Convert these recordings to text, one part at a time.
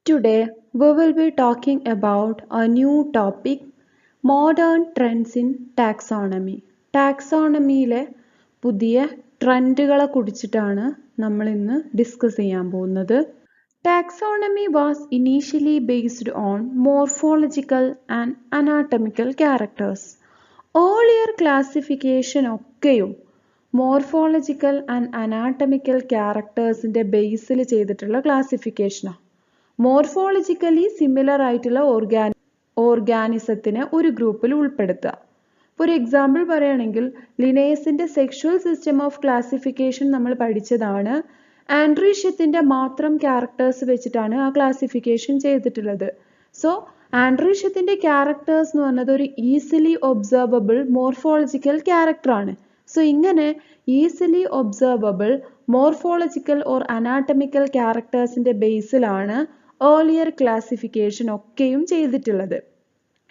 Today, we will be talking about a new topic modern trends in taxonomy. ടാക്സോണമിയിലെ പുതിയ ട്രെൻഡുകളെ കുറിച്ചിട്ടാണ് നമ്മൾ ഇന്ന് discuss ചെയ്യാൻ പോകുന്നത്. Taxonomy was initially based on morphological and anatomical characters. Earlier classification ഒക്കെയും morphological and anatomical ക്യാരക്ടേഴ്സിൻ്റെ ബേസിൽ ചെയ്തിട്ടുള്ള ക്ലാസിഫിക്കേഷനാണ്. Morphologically similar ആയിട്ടുള്ള ഓർഗാനിസത്തിനെ ഒരു ഗ്രൂപ്പിൽ ഉൾപ്പെടുത്തുക. ഒരു എക്സാമ്പിൾ പറയുകയാണെങ്കിൽ ലിനേസിൻ്റെ സെക്ഷുവൽ സിസ്റ്റം ഓഫ് ക്ലാസിഫിക്കേഷൻ നമ്മൾ പഠിച്ചതാണ്. ആൻഡ്രീഷ്യത്തിൻ്റെ മാത്രം ക്യാരക്ടേഴ്സ് വെച്ചിട്ടാണ് ആ ക്ലാസിഫിക്കേഷൻ ചെയ്തിട്ടുള്ളത്. സോ ആൻഡ്രീഷ്യത്തിൻ്റെ ക്യാരക്ടേഴ്സ് എന്ന് പറഞ്ഞത് ഒരു ഈസിലി ഒബ്സർവബിൾ മോർഫോളജിക്കൽ ക്യാരക്ടറാണ്. സോ ഇങ്ങനെ easily observable morphological or anatomical ക്യാരക്ടേഴ്സിൻ്റെ ബേസിലാണ് ഏർലിയർ ക്ലാസിഫിക്കേഷൻ ഒക്കെയും ചെയ്തിട്ടുള്ളത്.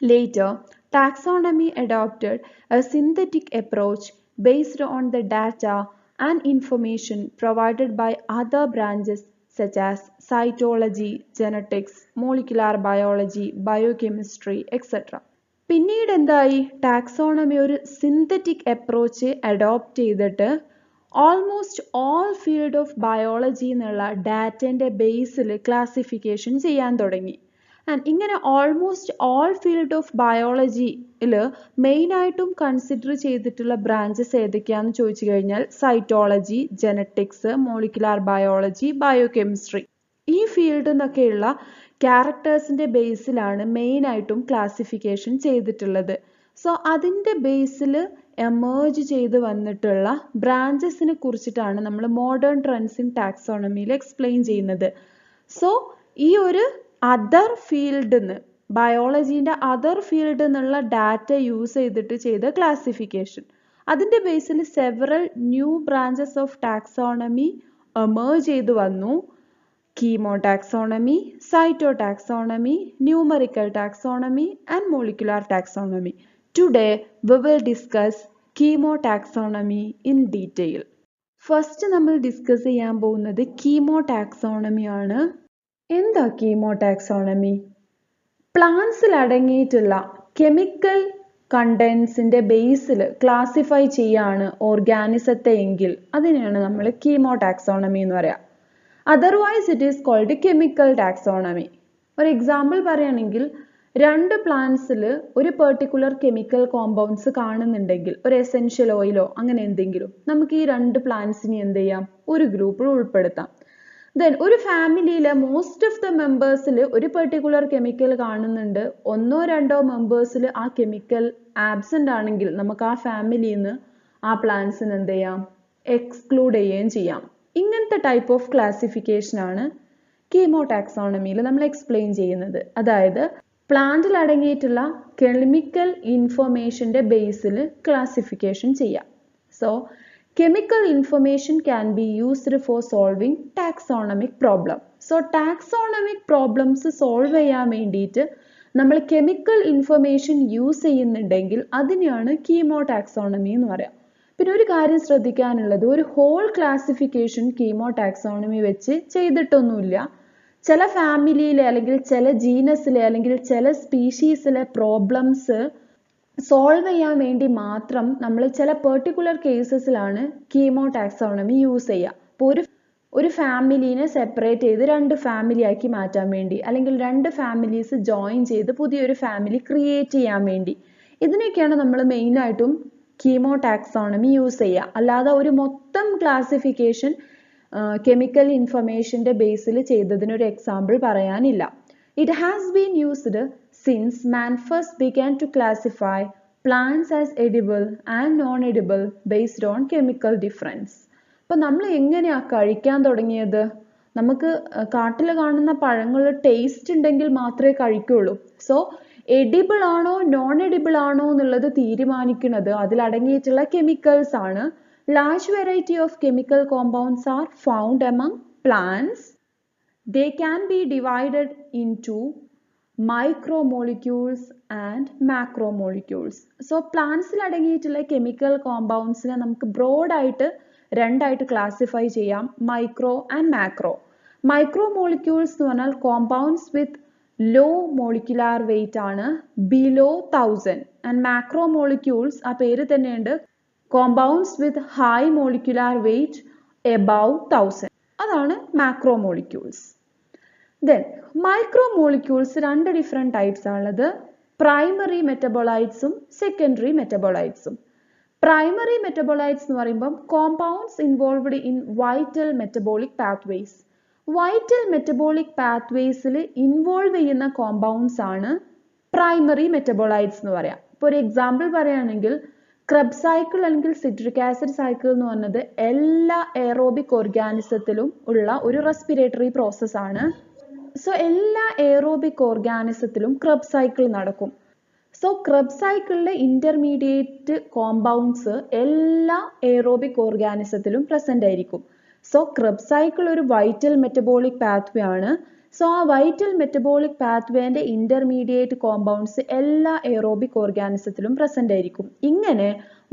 Later, taxonomy adopted a synthetic approach based on the data and information provided by other branches such as cytology, genetics, molecular biology, biochemistry, etc. പിന്നീട് എന്തായി, taxonomy ഒരു synthetic approach adopt ചെയ്തിട്ട് almost all field of biology എന്നുള്ള ഡാറ്റേൻ്റെ ബേസിൽ classification ചെയ്യാൻ തുടങ്ങി. And ഇങ്ങനെ almost all field of ബയോളജിയിൽ മെയിനായിട്ടും consider ചെയ്തിട്ടുള്ള ബ്രാഞ്ചസ് ഏതൊക്കെയാണെന്ന് ചോദിച്ചു കഴിഞ്ഞാൽ cytology, genetics, molecular biology, biochemistry, ഈ ഫീൽഡിൽ നിന്നൊക്കെയുള്ള ക്യാരക്ടേഴ്സിൻ്റെ ബേസിലാണ് മെയിനായിട്ടും ക്ലാസിഫിക്കേഷൻ ചെയ്തിട്ടുള്ളത്. സോ അതിൻ്റെ ബേസിൽ എമേർജ് ചെയ്ത് വന്നിട്ടുള്ള ബ്രാഞ്ചസിനെ കുറിച്ചിട്ടാണ് നമ്മൾ മോഡേൺ ട്രെൻഡ്സ് ഇൻ ടാക്സോണമിയിൽ എക്സ്പ്ലെയിൻ ചെയ്യുന്നത്. സോ ഈ ഒരു അതർ ഫീൽഡിൽ നിന്ന് ബയോളജീൻ്റെ അതർ ഫീൽഡിൽ നിന്നുള്ള ഡാറ്റ യൂസ് ചെയ്തിട്ട് ചെയ്ത ക്ലാസിഫിക്കേഷൻ, അതിൻ്റെ ബേസിൽ several new branches of taxonomy emerge ചെയ്ത് വന്നു. Chemotaxonomy, cytotaxonomy, numerical taxonomy, and molecular taxonomy. Today, we will discuss chemotaxonomy in detail. First നമ്മൾ ഡിസ്കസ് ചെയ്യാൻ പോകുന്നത് കീമോടാക്സോണമി ആണ്. എന്താ കീമോടാക്സോണമി? പ്ലാന്റ്സിൽ അടങ്ങിയിട്ടുള്ള കെമിക്കൽ കണ്ടൻസിൻ്റെ ബേസിൽ ക്ലാസിഫൈ ചെയ്യാണ് ഓർഗാനിസത്തെ എങ്കിൽ അതിനെയാണ് നമ്മൾ കീമോടാക്സോണമി എന്ന് പറയാം. Otherwise it is called chemical taxonomy. ഒരു എക്സാമ്പിൾ പറയുകയാണെങ്കിൽ രണ്ട് പ്ലാന്റ്സിൽ ഒരു പെർട്ടിക്കുലർ കെമിക്കൽ കോമ്പൗണ്ട്സ് കാണുന്നുണ്ടെങ്കിൽ, ഒരു എസെൻഷ്യൽ ഓയിലോ അങ്ങനെ എന്തെങ്കിലും, നമുക്ക് ഈ രണ്ട് പ്ലാന്റ്സിനെ എന്ത് ചെയ്യാം, ഒരു ഗ്രൂപ്പിൽ ഉൾപ്പെടുത്താം. ദെൻ ഒരു ഫാമിലിയിലെ മോസ്റ്റ് ഓഫ് ദ മെമ്പേഴ്സിൽ ഒരു പെർട്ടിക്കുലർ കെമിക്കൽ കാണുന്നുണ്ട്, ഒന്നോ രണ്ടോ മെമ്പേഴ്സിൽ ആ കെമിക്കൽ ആബ്സെൻ്റ് ആണെങ്കിൽ നമുക്ക് ആ ഫാമിലിയിൽ നിന്ന് ആ പ്ലാന്റ്സിന് എന്ത് ചെയ്യാം, എക്സ്ക്ലൂഡ് ചെയ്യുകയും ചെയ്യാം. ഇങ്ങനത്തെ ടൈപ്പ് ഓഫ് ക്ലാസിഫിക്കേഷൻ ആണ് കീമോടാക്സോണമിയിൽ നമ്മൾ എക്സ്പ്ലെയിൻ ചെയ്യുന്നത്. അതായത് പ്ലാന്റിൽ അടങ്ങിയിട്ടുള്ള കെമിക്കൽ ഇൻഫർമേഷൻ്റെ ബേസിൽ ക്ലാസിഫിക്കേഷൻ ചെയ്യാം. So chemical information can be used for solving taxonomic problem. So taxonomic problems solve ചെയ്യാൻ വേണ്ടിയിട്ട് നമ്മൾ കെമിക്കൽ ഇൻഫർമേഷൻ യൂസ് ചെയ്യുന്നുണ്ടെങ്കിൽ അതിനെയാണ് കീമോടാക്സോണമി എന്ന് പറയാം. പിന്നെ ഒരു കാര്യം ശ്രദ്ധിക്കാനുള്ളത്, ഒരു ഹോൾ ക്ലാസിഫിക്കേഷൻ കീമോടാക്സോണമി വെച്ച് ചെയ്തിട്ടൊന്നുമില്ല. ചില ഫാമിലിയിലെ അല്ലെങ്കിൽ ചില ജീനസിലെ അല്ലെങ്കിൽ ചില സ്പീഷീസിലെ പ്രോബ്ലംസ് സോൾവ് ചെയ്യാൻ വേണ്ടി മാത്രം നമ്മൾ ചില പെർട്ടിക്കുലർ കേസസിലാണ് കീമോടാക്സോണമി യൂസ് ചെയ്യുക. അപ്പോൾ ഒരു ഫാമിലീനെ സെപ്പറേറ്റ് ചെയ്ത് രണ്ട് ഫാമിലി ആക്കി മാറ്റാൻ വേണ്ടി, അല്ലെങ്കിൽ രണ്ട് ഫാമിലീസ് ജോയിൻ ചെയ്ത് പുതിയൊരു ഫാമിലി ക്രിയേറ്റ് ചെയ്യാൻ വേണ്ടി, ഇതിനൊക്കെയാണ് നമ്മൾ മെയിനായിട്ടും കീമോടാക്സോണമി യൂസ് ചെയ്യുക. അല്ലാതെ ഒരു മൊത്തം ക്ലാസിഫിക്കേഷൻ കെമിക്കൽ ഇൻഫർമേഷൻ്റെ ബേസിൽ ചെയ്തതിനൊരു എക്സാമ്പിൾ പറയാനില്ല. It has been used since man first began to classify plants as edible and non edible based on chemical difference. അപ്പോൾ നമ്മൾ എങ്ങനെയാണ് കഴിക്കാൻ തുടങ്ങിയത്? നമുക്ക് കാട്ടിൽ കാണുന്ന പഴങ്ങൾ ടേസ്റ്റ് ഉണ്ടെങ്കിൽ മാത്രമേ കഴിക്കുള്ളൂ. സോ എഡിബിൾ ആണോ നോൺ എഡിബിൾ ആണോ എന്നുള്ളത് തീരുമാനിക്കുന്നത് അതിലടങ്ങിയിട്ടുള്ള കെമിക്കൽസ് ആണ്. Large variety of chemical compounds are found among plants. They can be divided into micromolecules and macromolecules. So പ്ലാന്റ്സിൽ അടങ്ങിയിട്ടുള്ള കെമിക്കൽ കോമ്പൗണ്ട്സിനെ നമുക്ക് ബ്രോഡായിട്ട് രണ്ടായിട്ട് ക്ലാസിഫൈ ചെയ്യാം, മൈക്രോ ആൻഡ് മാക്രോ. മൈക്രോമോളിക്യൂൾസ് എന്ന് പറഞ്ഞാൽ compounds with low molecular weight ആണ്, ബിലോ 1000. ആൻഡ് മാക്രോമോളിക്യൂൾസ് ആ പേര് തന്നെയുണ്ട്, compounds with high molecular weight above 1000. അതാണ് മാക്രോമോളിക്യൂൾസ്. ദെൻ മൈക്രോമോളിക്യൂൾസ് രണ്ട് ഡിഫറെൻറ്റ് ടൈപ്സ് ആണുള്ളത്, പ്രൈമറി മെറ്റബോളൈറ്റ്സും സെക്കൻഡറി മെറ്റബോളൈറ്റ്സും. പ്രൈമറി മെറ്റബോളൈറ്റ്സ് എന്ന് പറയുമ്പോൾ compounds involved in vital metabolic pathways. Vital metabolic പാത്വേസിൽ ഇൻവോൾവ് ചെയ്യുന്ന കോമ്പൗണ്ട്സ് ആണ് പ്രൈമറി മെറ്റബോളൈറ്റ്സ് എന്ന് പറയാം. ഇപ്പോൾ ഒരു എക്സാമ്പിൾ പറയുകയാണെങ്കിൽ ക്രബ് സൈക്കിൾ അല്ലെങ്കിൽ സിട്രിക് ആസിഡ് സൈക്കിൾ എന്ന് പറഞ്ഞത് എല്ലാ എയറോബിക് ഓർഗാനിസത്തിലും ഉള്ള ഒരു റെസ്പിറേറ്ററി പ്രോസസ് ആണ്. സോ എല്ലാ എയറോബിക് ഓർഗാനിസത്തിലും ക്രബ് സൈക്കിൾ നടക്കും. സോ ക്രബ് സൈക്കിളിലെ ഇന്റർമീഡിയറ്റ് കോമ്പൗണ്ട്സ് എല്ലാ എയറോബിക് ഓർഗാനിസത്തിലും പ്രസന്റ് ആയിരിക്കും. സോ ക്രബ് സൈക്കിൾ ഒരു വൈറ്റൽ മെറ്റബോളിക് പാത്വേ ആണ്. സോ ആ വൈറ്റൽ മെറ്റബോളിക് പാത്വേന്റെ ഇന്റർമീഡിയറ്റ് കോമ്പൗണ്ട്സ് എല്ലാ എയറോബിക് ഓർഗാനിസത്തിലും പ്രസന്റ് ആയിരിക്കും. ഇങ്ങനെ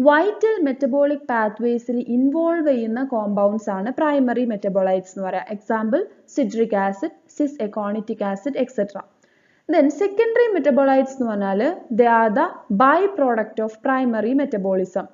വൈറ്റൽ മെറ്റബോളിക് പാത്വേസിൽ ഇൻവോൾവ് ചെയ്യുന്ന കോമ്പൗണ്ട്സ് ആണ് പ്രൈമറി മെറ്റബോളൈറ്റ്സ് എന്ന് പറയാം. Example citric acid, cis aconitic acid etcetera. Then secondary metabolites എന്ന് പറഞ്ഞാൽ they are the byproduct of primary metabolism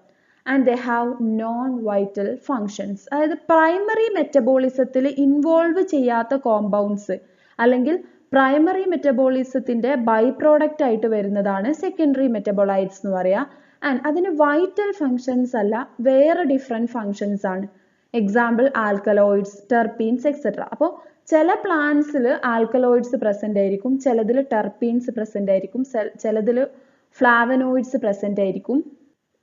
and they have non-vital functions. അതായത് പ്രൈമറി മെറ്റബോളിസത്തിൽ ഇൻവോൾവ് ചെയ്യാത്ത കോമ്പൗണ്ട്സ് അല്ലെങ്കിൽ പ്രൈമറി മെറ്റബോളിസത്തിന്റെ ബൈ പ്രോഡക്റ്റ് ആയിട്ട് വരുന്നതാണ് സെക്കൻഡറി മെറ്റബോളൈറ്റ്സ് എന്ന് പറയാം. ആൻഡ് അതിന് വൈറ്റൽ ഫങ്ഷൻസ് അല്ല, വേറെ ഡിഫറെൻറ്റ് ഫങ്ഷൻസ് ആണ്. Example alkaloids, terpenes etcetera. അപ്പോൾ ചില പ്ലാന്റ്സിൽ ആൽക്കലോയിഡ്സ് പ്രസന്റ് ആയിരിക്കും, ചിലതിൽ ടെർപീൻസ് പ്രസന്റ് ആയിരിക്കും, ചിലതിൽ ഫ്ലാവനോയിഡ്സ് പ്രസന്റ് ആയിരിക്കും.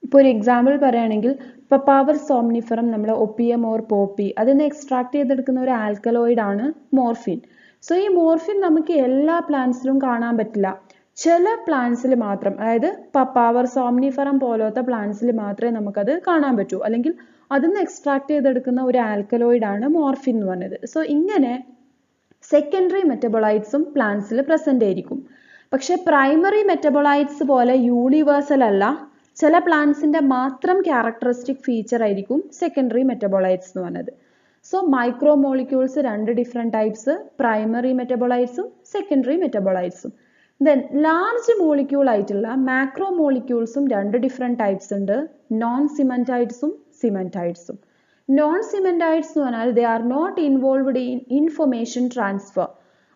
ഇപ്പോൾ ഒരു എക്സാമ്പിൾ പറയുകയാണെങ്കിൽ പപ്പാവർ സോംനിഫറം, നമ്മൾ ഒപ്പിയം ഓർ പോപ്പി, അതിൽ നിന്ന് എക്സ്ട്രാക്ട് ചെയ്തെടുക്കുന്ന ഒരു ആൽക്കലോയിഡ് ആണ് മോർഫിൻ. സോ ഈ മോർഫിൻ നമുക്ക് എല്ലാ പ്ലാന്റ്സിലും കാണാൻ പറ്റില്ല, ചില പ്ലാന്റ്സിൽ മാത്രം, അതായത് പപ്പാവർ സോംനിഫറം പോലത്തെ പ്ലാന്റ്സിൽ മാത്രമേ നമുക്കത് കാണാൻ പറ്റൂ, അല്ലെങ്കിൽ അതിൽ നിന്ന് എക്സ്ട്രാക്ട് ചെയ്തെടുക്കുന്ന ഒരു ആൽക്കലോയിഡ് ആണ് മോർഫിൻ എന്ന് പറഞ്ഞത്. സോ ഇങ്ങനെ സെക്കൻഡറി മെറ്റബോളൈറ്റ്സും പ്ലാന്റ്സിൽ പ്രസന്റ് ആയിരിക്കും. പക്ഷെ പ്രൈമറി മെറ്റബോളൈറ്റ്സ് പോലെ യൂണിവേഴ്സൽ അല്ല, ചില പ്ലാന്റ്സിന്റെ മാത്രം ക്യാരക്ടറിസ്റ്റിക് ഫീച്ചർ ആയിരിക്കും സെക്കൻഡറി മെറ്റബോളൈറ്റ്സ് എന്ന് പറഞ്ഞത്. സോ മൈക്രോമോളിക്യൂൾസ് രണ്ട് ഡിഫറെൻറ്റ് ടൈപ്സ്, പ്രൈമറി മെറ്റബോളൈറ്റ്സും സെക്കൻഡറി മെറ്റബോളൈറ്റ്സും. ദെൻ ലാർജ് മോളിക്യൂൾ ആയിട്ടുള്ള മാക്രോമോളിക്യൂൾസും രണ്ട് ഡിഫറെൻറ്റ് ടൈപ്സ് ഉണ്ട്, നോൺ സിമന്റൈഡ്സും സിമന്റൈഡ്സും. നോൺ സിമന്റൈഡ്സ് എന്ന് പറഞ്ഞാൽ they are not involved in information transfer.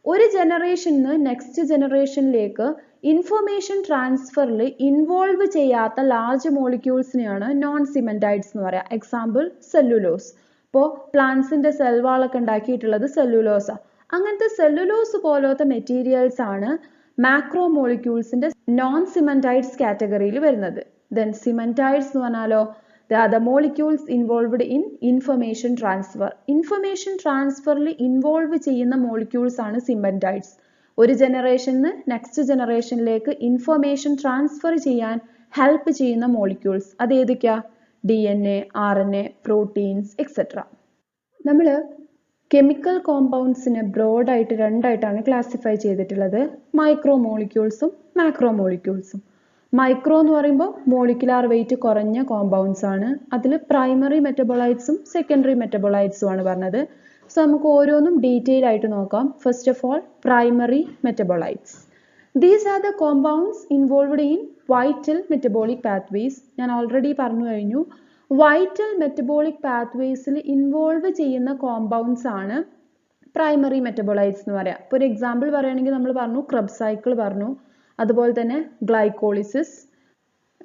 ഒരു ജനറേഷനിൽ നിന്ന് നെക്സ്റ്റ് ജനറേഷനിലേക്ക് ഇൻഫർമേഷൻ ട്രാൻസ്ഫറിൽ ഇൻവോൾവ് ചെയ്യാത്ത ലാർജ് മോളിക്യൂൾസിനെയാണ് നോൺ സിമന്റൈഡ്സ് എന്ന് പറയാം. Example cellulose. ഇപ്പോൾ പ്ലാന്റ്സിന്റെ സെൽവാളൊക്കെ ഉണ്ടാക്കിയിട്ടുള്ളത് സെല്ലുലോസാ. അങ്ങനത്തെ സെല്ലുലോസ് പോലത്തെ മെറ്റീരിയൽസ് ആണ് മാക്രോമോളിക്യൂൾസിന്റെ നോൺ സിമന്റൈഡ്സ് കാറ്റഗറിയിൽ വരുന്നത്. ദെൻ സിമന്റൈഡ്സ് എന്ന് പറഞ്ഞാലോ they are the molecules involved in information transfer. Information transferൽ ഇൻവോൾവ് ചെയ്യുന്ന മോളിക്യൂൾസ് ആണ് സിമന്റൈഡ്സ്. ഒരു ജനറേഷനിൽ നിന്ന് നെക്സ്റ്റ് ജനറേഷനിലേക്ക് ഇൻഫർമേഷൻ ട്രാൻസ്ഫർ ചെയ്യാൻ ഹെൽപ്പ് ചെയ്യുന്ന മോളിക്യൂൾസ്. അത് ഏതൊക്കെയാ? DNA, RNA, proteins etcetera. നമ്മൾ കെമിക്കൽ കോമ്പൗണ്ട്സിനെ ബ്രോഡായിട്ട് രണ്ടായിട്ടാണ് ക്ലാസിഫൈ ചെയ്തിട്ടുള്ളത്, മൈക്രോമോളിക്യൂൾസും മാക്രോമോളിക്യൂൾസും. മൈക്രോ എന്ന് പറയുമ്പോൾ മോളിക്കുലാർ വെയിറ്റ് കുറഞ്ഞ കോമ്പൗണ്ട്സ് ആണ്. അതിൽ പ്രൈമറി മെറ്റബോളൈറ്റ്സും സെക്കൻഡറി മെറ്റബോളൈറ്റ്സും ആണ് പറഞ്ഞത്. സോ നമുക്ക് ഓരോന്നും ഡീറ്റെയിൽ ആയിട്ട് നോക്കാം. First of all primary metabolites. These are the compounds involved in vital metabolic pathways. ഞാൻ ഓൾറെഡി പറഞ്ഞു കഴിഞ്ഞു, വൈറ്റൽ മെറ്റബോളിക് പാത്വേസിൽ ഇൻവോൾവ് ചെയ്യുന്ന കോമ്പൗണ്ട്സ് ആണ് പ്രൈമറി മെറ്റബോളൈറ്റ്സ് എന്ന് പറയാം. ഇപ്പോൾ ഒരു എക്സാമ്പിൾ പറയുകയാണെങ്കിൽ നമ്മൾ പറഞ്ഞു ക്രബ് സൈക്കിൾ പറഞ്ഞു, അതുപോലെ തന്നെ ഗ്ലൈക്കോളിസിസ്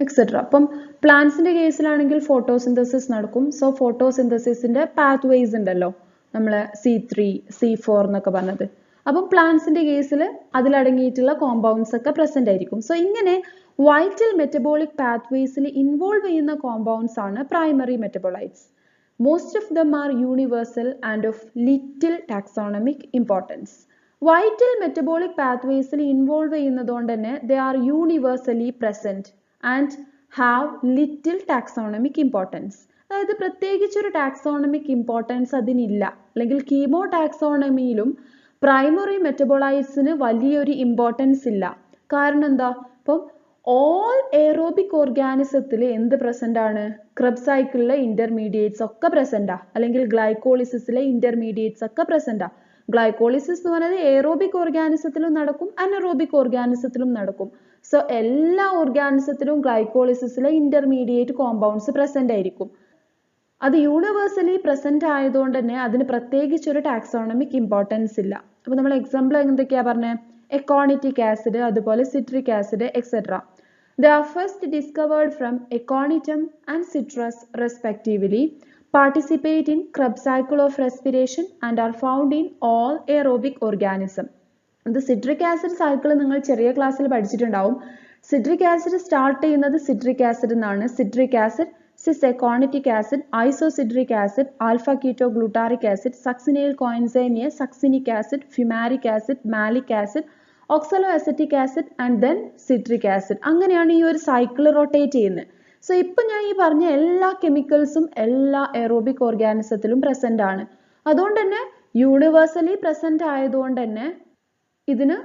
എക്സെട്ര. അപ്പം പ്ലാന്റ്സിന്റെ കേസിലാണെങ്കിൽ ഫോട്ടോസിന്തസിസ് നടക്കും. സോ ഫോട്ടോസിന്തസിസിന്റെ പാത്വേസ് ഉണ്ടല്ലോ, നമ്മൾ C3, C4 എന്നൊക്കെ പറഞ്ഞത്. അപ്പം പ്ലാന്റ്സിന്റെ കേസിൽ അതിലടങ്ങിയിട്ടുള്ള കോമ്പൗണ്ട്സ് ഒക്കെ പ്രസന്റ് ആയിരിക്കും. സോ ഇങ്ങനെ വൈറ്റൽ മെറ്റബോളിക് പാത്വേസിൽ ഇൻവോൾവ് ചെയ്യുന്ന കോമ്പൗണ്ട്സ് ആണ് primary metabolites. Most of them are universal and of little taxonomic importance. Vital metabolic പാത്വേസിൽ ഇൻവോൾവ് ചെയ്യുന്നതുകൊണ്ട് തന്നെ they are universally present and have little taxonomic importance. അതായത് പ്രത്യേകിച്ച് ഒരു ടാക്സോണമിക് ഇമ്പോർട്ടൻസ് അതിനില്ല, അല്ലെങ്കിൽ കീമോ ടാക്സോണമിയിലും പ്രൈമറി മെറ്റബോളൈറ്റ്സിന് വലിയൊരു ഇമ്പോർട്ടൻസ് ഇല്ല. കാരണം എന്താ? ഇപ്പം ഓൾ എയറോബിക് ഓർഗാനിസത്തിൽ എന്ത് പ്രസന്റ് ആണ്? ക്രബ് സൈക്കിളിലെ ഇന്റർമീഡിയറ്റ്സ് ഒക്കെ പ്രസന്റാ, അല്ലെങ്കിൽ ഗ്ലൈക്കോളിസിസിലെ ഇന്റർമീഡിയറ്റ്സ് ഒക്കെ പ്രസന്റാ. ഗ്ലൈക്കോളിസിസ് എന്ന് പറയുന്നത് എയറോബിക് ഓർഗാനിസത്തിലും നടക്കും അനറോബിക് ഓർഗാനിസത്തിലും നടക്കും. സോ എല്ലാ ഓർഗാനിസത്തിലും ഗ്ലൈക്കോളിസിസിലെ ഇന്റർമീഡിയറ്റ് കോമ്പൗണ്ട്സ് പ്രസന്റ് ആയിരിക്കും. അത് യൂണിവേഴ്സലി പ്രസന്റ് ആയതുകൊണ്ട് തന്നെ അതിന് പ്രത്യേകിച്ച് ഒരു ടാക്സോണമിക് ഇമ്പോർട്ടൻസ് ഇല്ല. അപ്പോൾ നമ്മൾ എക്സാമ്പിൾ എന്തൊക്കെയാ പറഞ്ഞത്? എക്കോണിറ്റിക് ആസിഡ്, അതുപോലെ citric acid etcetera. They are first discovered from Aconitum and citrus respectively, participate in Krebs cycle of respiration and are found in all aerobic organism. ഇത് സിട്രിക് ആസിഡ് സൈക്കിൾ നിങ്ങൾ ചെറിയ ക്ലാസ്സിൽ പഠിച്ചിട്ടുണ്ടാവും. സിട്രിക് ആസിഡ് സ്റ്റാർട്ട് ചെയ്യുന്നത് citric acid എന്നാണ്. Citric acid, cis aconitic acid, isocitric acid, alpha keto glutaric acid, succinyl coenzyme A, succinic acid, fumaric acid, malic acid, oxaloacetic acid and then citric acid. അങ്ങനെയാണ് ഈ ഒരു cycle rotate ചെയ്യുന്നത്. So ഇപ്പം ഞാൻ ഈ പറഞ്ഞ എല്ലാ കെമിക്കൽസും എല്ലാ എയറോബിക് ഓർഗാനിസത്തിലും പ്രസന്റ് ആണ്. അതുകൊണ്ട് തന്നെ യൂണിവേഴ്സലി പ്രസന്റ് ആയതുകൊണ്ട് തന്നെ ഇതിന്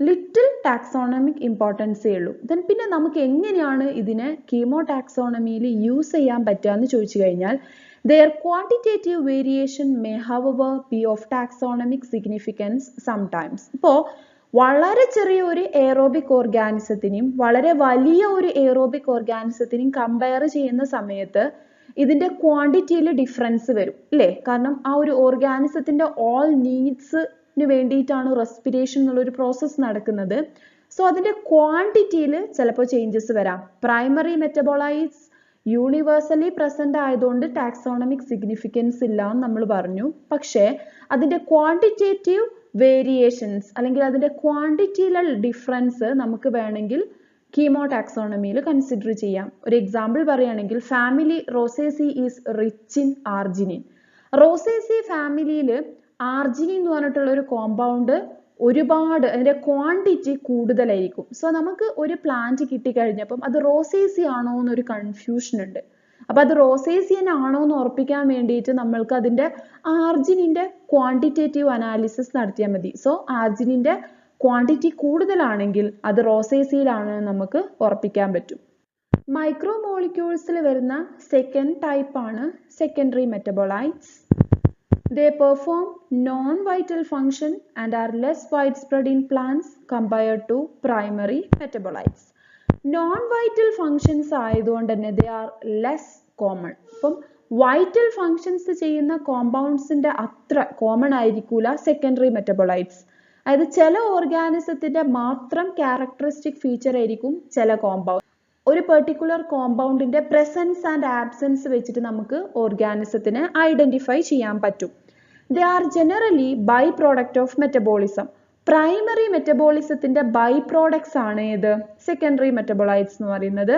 ലിറ്റിൽ ടാക്സോണമിക് ഇമ്പോർട്ടൻസേ ഉള്ളൂ. ദെൻ പിന്നെ നമുക്ക് എങ്ങനെയാണ് ഇതിനെ കീമോ ടാക്സോണമിയിൽ യൂസ് ചെയ്യാൻ പറ്റുക എന്ന് ചോദിച്ചു കഴിഞ്ഞാൽ, their quantitative variation may however be of taxonomic significance sometimes. ഇപ്പോൾ വളരെ ചെറിയ ഒരു എയറോബിക് ഓർഗാനിസത്തിനെയും വളരെ വലിയ ഒരു എയറോബിക് ഓർഗാനിസത്തിനെയും കമ്പയർ ചെയ്യുന്ന സമയത്ത് ഇതിന്റെ ക്വാണ്ടിറ്റിയിൽ ഡിഫറൻസ് വരും അല്ലേ? കാരണം ആ ഒരു ഓർഗാനിസത്തിന്റെ ഓൾ നീഡ്സിന് വേണ്ടിയിട്ടാണ് റെസ്പിറേഷൻ എന്നുള്ള ഒരു പ്രോസസ്സ് നടക്കുന്നത്. സോ അതിന്റെ ക്വാണ്ടിറ്റിയിൽ ചിലപ്പോൾ ചേഞ്ചസ് വരാം. പ്രൈമറി മെറ്റബോളൈറ്റ്സ് യൂണിവേഴ്സലി പ്രസന്റ് ആയതുകൊണ്ട് ടാക്സോണമിക് സിഗ്നിഫിക്കൻസ് ഇല്ല എന്ന് നമ്മൾ പറഞ്ഞു. പക്ഷേ അതിന്റെ ക്വാണ്ടിറ്റേറ്റീവ് വേരിയേഷൻസ് അല്ലെങ്കിൽ അതിന്റെ ക്വാണ്ടിറ്റിയിലുള്ള ഡിഫറൻസ് നമുക്ക് വേണമെങ്കിൽ കീമോ ടാക്സോണമിയിൽ കൺസിഡർ ചെയ്യാം. ഒരു എക്സാമ്പിൾ പറയുകയാണെങ്കിൽ, family Rosaceae is rich in arginine. Rosaceae ഫാമിലിയിൽ ആർജിനിൻ എന്ന് പറഞ്ഞിട്ടുള്ള ഒരു കോമ്പൗണ്ട് ഒരുപാട്, അതിന്റെ ക്വാണ്ടിറ്റി കൂടുതലായിരിക്കും. സോ നമുക്ക് ഒരു പ്ലാന്റ് കിട്ടിക്കഴിഞ്ഞപ്പം അത് റോസേസി ആണോ എന്നൊരു കൺഫ്യൂഷൻ ഉണ്ട്. അപ്പൊ അത് റോസേസിയൻ ആണോ എന്ന് ഉറപ്പിക്കാൻ വേണ്ടിയിട്ട് നമ്മൾക്ക് അതിന്റെ ആർജിനിന്റെ ക്വാണ്ടിറ്റേറ്റീവ് അനാലിസിസ് നടത്തിയാൽ മതി. സോ ആർജിനിന്റെ ക്വാണ്ടിറ്റി കൂടുതലാണെങ്കിൽ അത് റോസേസിയിലാണ് നമുക്ക് ഉറപ്പിക്കാൻ പറ്റും. മൈക്രോ മോളിക്യൂൾസിൽ വരുന്ന സെക്കൻഡ് ടൈപ്പ് ആണ് secondary metabolites. They perform non-vital function and are less widespread in plants compared to primary metabolites. Non-vital functions ആയതുകൊണ്ട് തന്നെ they are less common. അപ്പം വൈറ്റൽ ഫങ്ഷൻസ് ചെയ്യുന്ന കോമ്പൗണ്ട്സിന്റെ അത്ര കോമൺ ആയിരിക്കൂല സെക്കൻഡറി മെറ്റബോളൈറ്റ്സ്. അതായത് ചില ഓർഗാനിസത്തിന്റെ മാത്രം ക്യാരക്ടറിസ്റ്റിക് ഫീച്ചർ ആയിരിക്കും ചില കോമ്പൗണ്ട്. ഒരു പെർട്ടിക്കുലർ കോമ്പൗണ്ടിന്റെ പ്രസൻസ് ആൻഡ് ആബ്സെൻസ് വെച്ചിട്ട് നമുക്ക് ഓർഗാനിസത്തിനെ ഐഡന്റിഫൈ ചെയ്യാൻ പറ്റും. They are generally byproduct of metabolism. Primary മെറ്റബോളിസത്തിന്റെ ബൈ പ്രോഡക്ട്സ് ആണ് ഏത്? സെക്കൻഡറി മെറ്റബോളൈറ്റ്സ് എന്ന് പറയുന്നത്.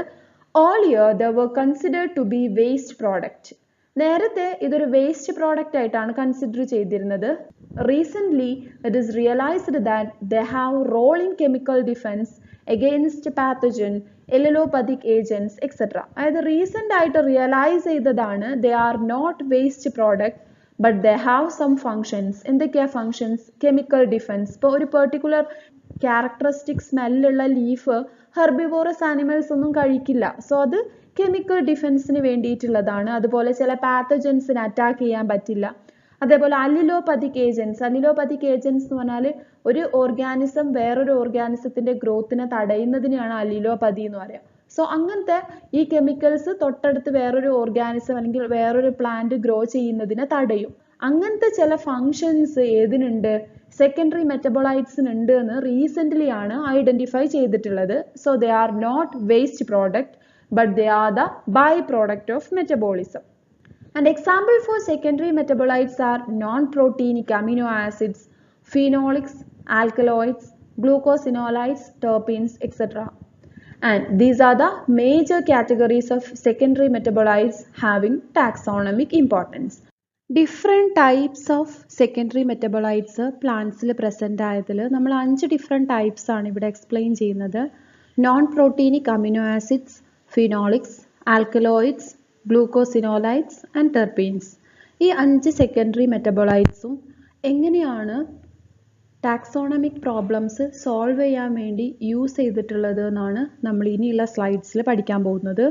Earlier they were considered to be waste product. നേരത്തെ ഇതൊരു വേസ്റ്റ് പ്രോഡക്റ്റ് ആയിട്ടാണ് കൺസിഡർ ചെയ്തിരുന്നത്. Recently it is realized that they have role in chemical defense against pathogen, allelopathic agents, etc. അതായത് recent ആയിട്ട് റിയലൈസ് ചെയ്തതാണ് they are not waste product but they have some functions. എന്തൊക്കെയാ functions? Chemical defense. ഇപ്പോൾ ഒരു particular characteristic സ്മെല്ലുള്ള leaf herbivorous animals ഒന്നും കഴിക്കില്ല. So അത് കെമിക്കൽ ഡിഫെൻസിന് വേണ്ടിയിട്ടുള്ളതാണ്. അതുപോലെ ചില പാത്തജൻസിനെ അറ്റാക്ക് ചെയ്യാൻ പറ്റില്ല. അതേപോലെ അലിലോപതിക് ഏജൻസ്. അലിലോപതിക് ഏജൻസ് എന്ന് പറഞ്ഞാൽ ഒരു ഓർഗാനിസം വേറൊരു ഓർഗാനിസത്തിന്റെ ഗ്രോത്തിനെ തടയുന്നതിനെയാണ് അലിലോപതി എന്ന് പറയുക. സോ അങ്ങനത്തെ ഈ കെമിക്കൽസ് തൊട്ടടുത്ത് വേറൊരു ഓർഗാനിസം അല്ലെങ്കിൽ വേറൊരു പ്ലാന്റ് ഗ്രോ ചെയ്യുന്നതിനെ തടയും. അങ്ങനത്തെ ചില ഫങ്ഷൻസ് ഏതിനുണ്ട്? സെക്കൻഡറി മെറ്റബോളൈറ്റ്സിനുണ്ട് എന്ന് റീസെന്റ്ലി ആണ് ഐഡന്റിഫൈ ചെയ്തിട്ടുള്ളത്. So they are not waste product but they are the byproduct of metabolism. And example for secondary metabolites are non-proteinic amino acids, phenolics, alkaloids, glucosinolates, terpenes, etc. And these are the major categories of secondary metabolites having taxonomic importance. Different types of secondary metabolites plants ൽ present ആയതിൽ നമ്മൾ 5 different types ആണ് ഇവിടെ explain ചെയ്യുന്നത്. Non-proteinic amino acids, phenolics, alkaloids, glucosinolates and terpenes. ഈ 5 secondary മെറ്റബോളൈറ്റ്സും എങ്ങനെയാണ് taxonomic problems solve ചെയ്യാൻ വേണ്ടി use ചെയ്തിട്ടുള്ളത് എന്നാണ് നമ്മൾ ഇനിയുള്ള സ്ലൈഡ്സിൽ പഠിക്കാൻ പോകുന്നത്.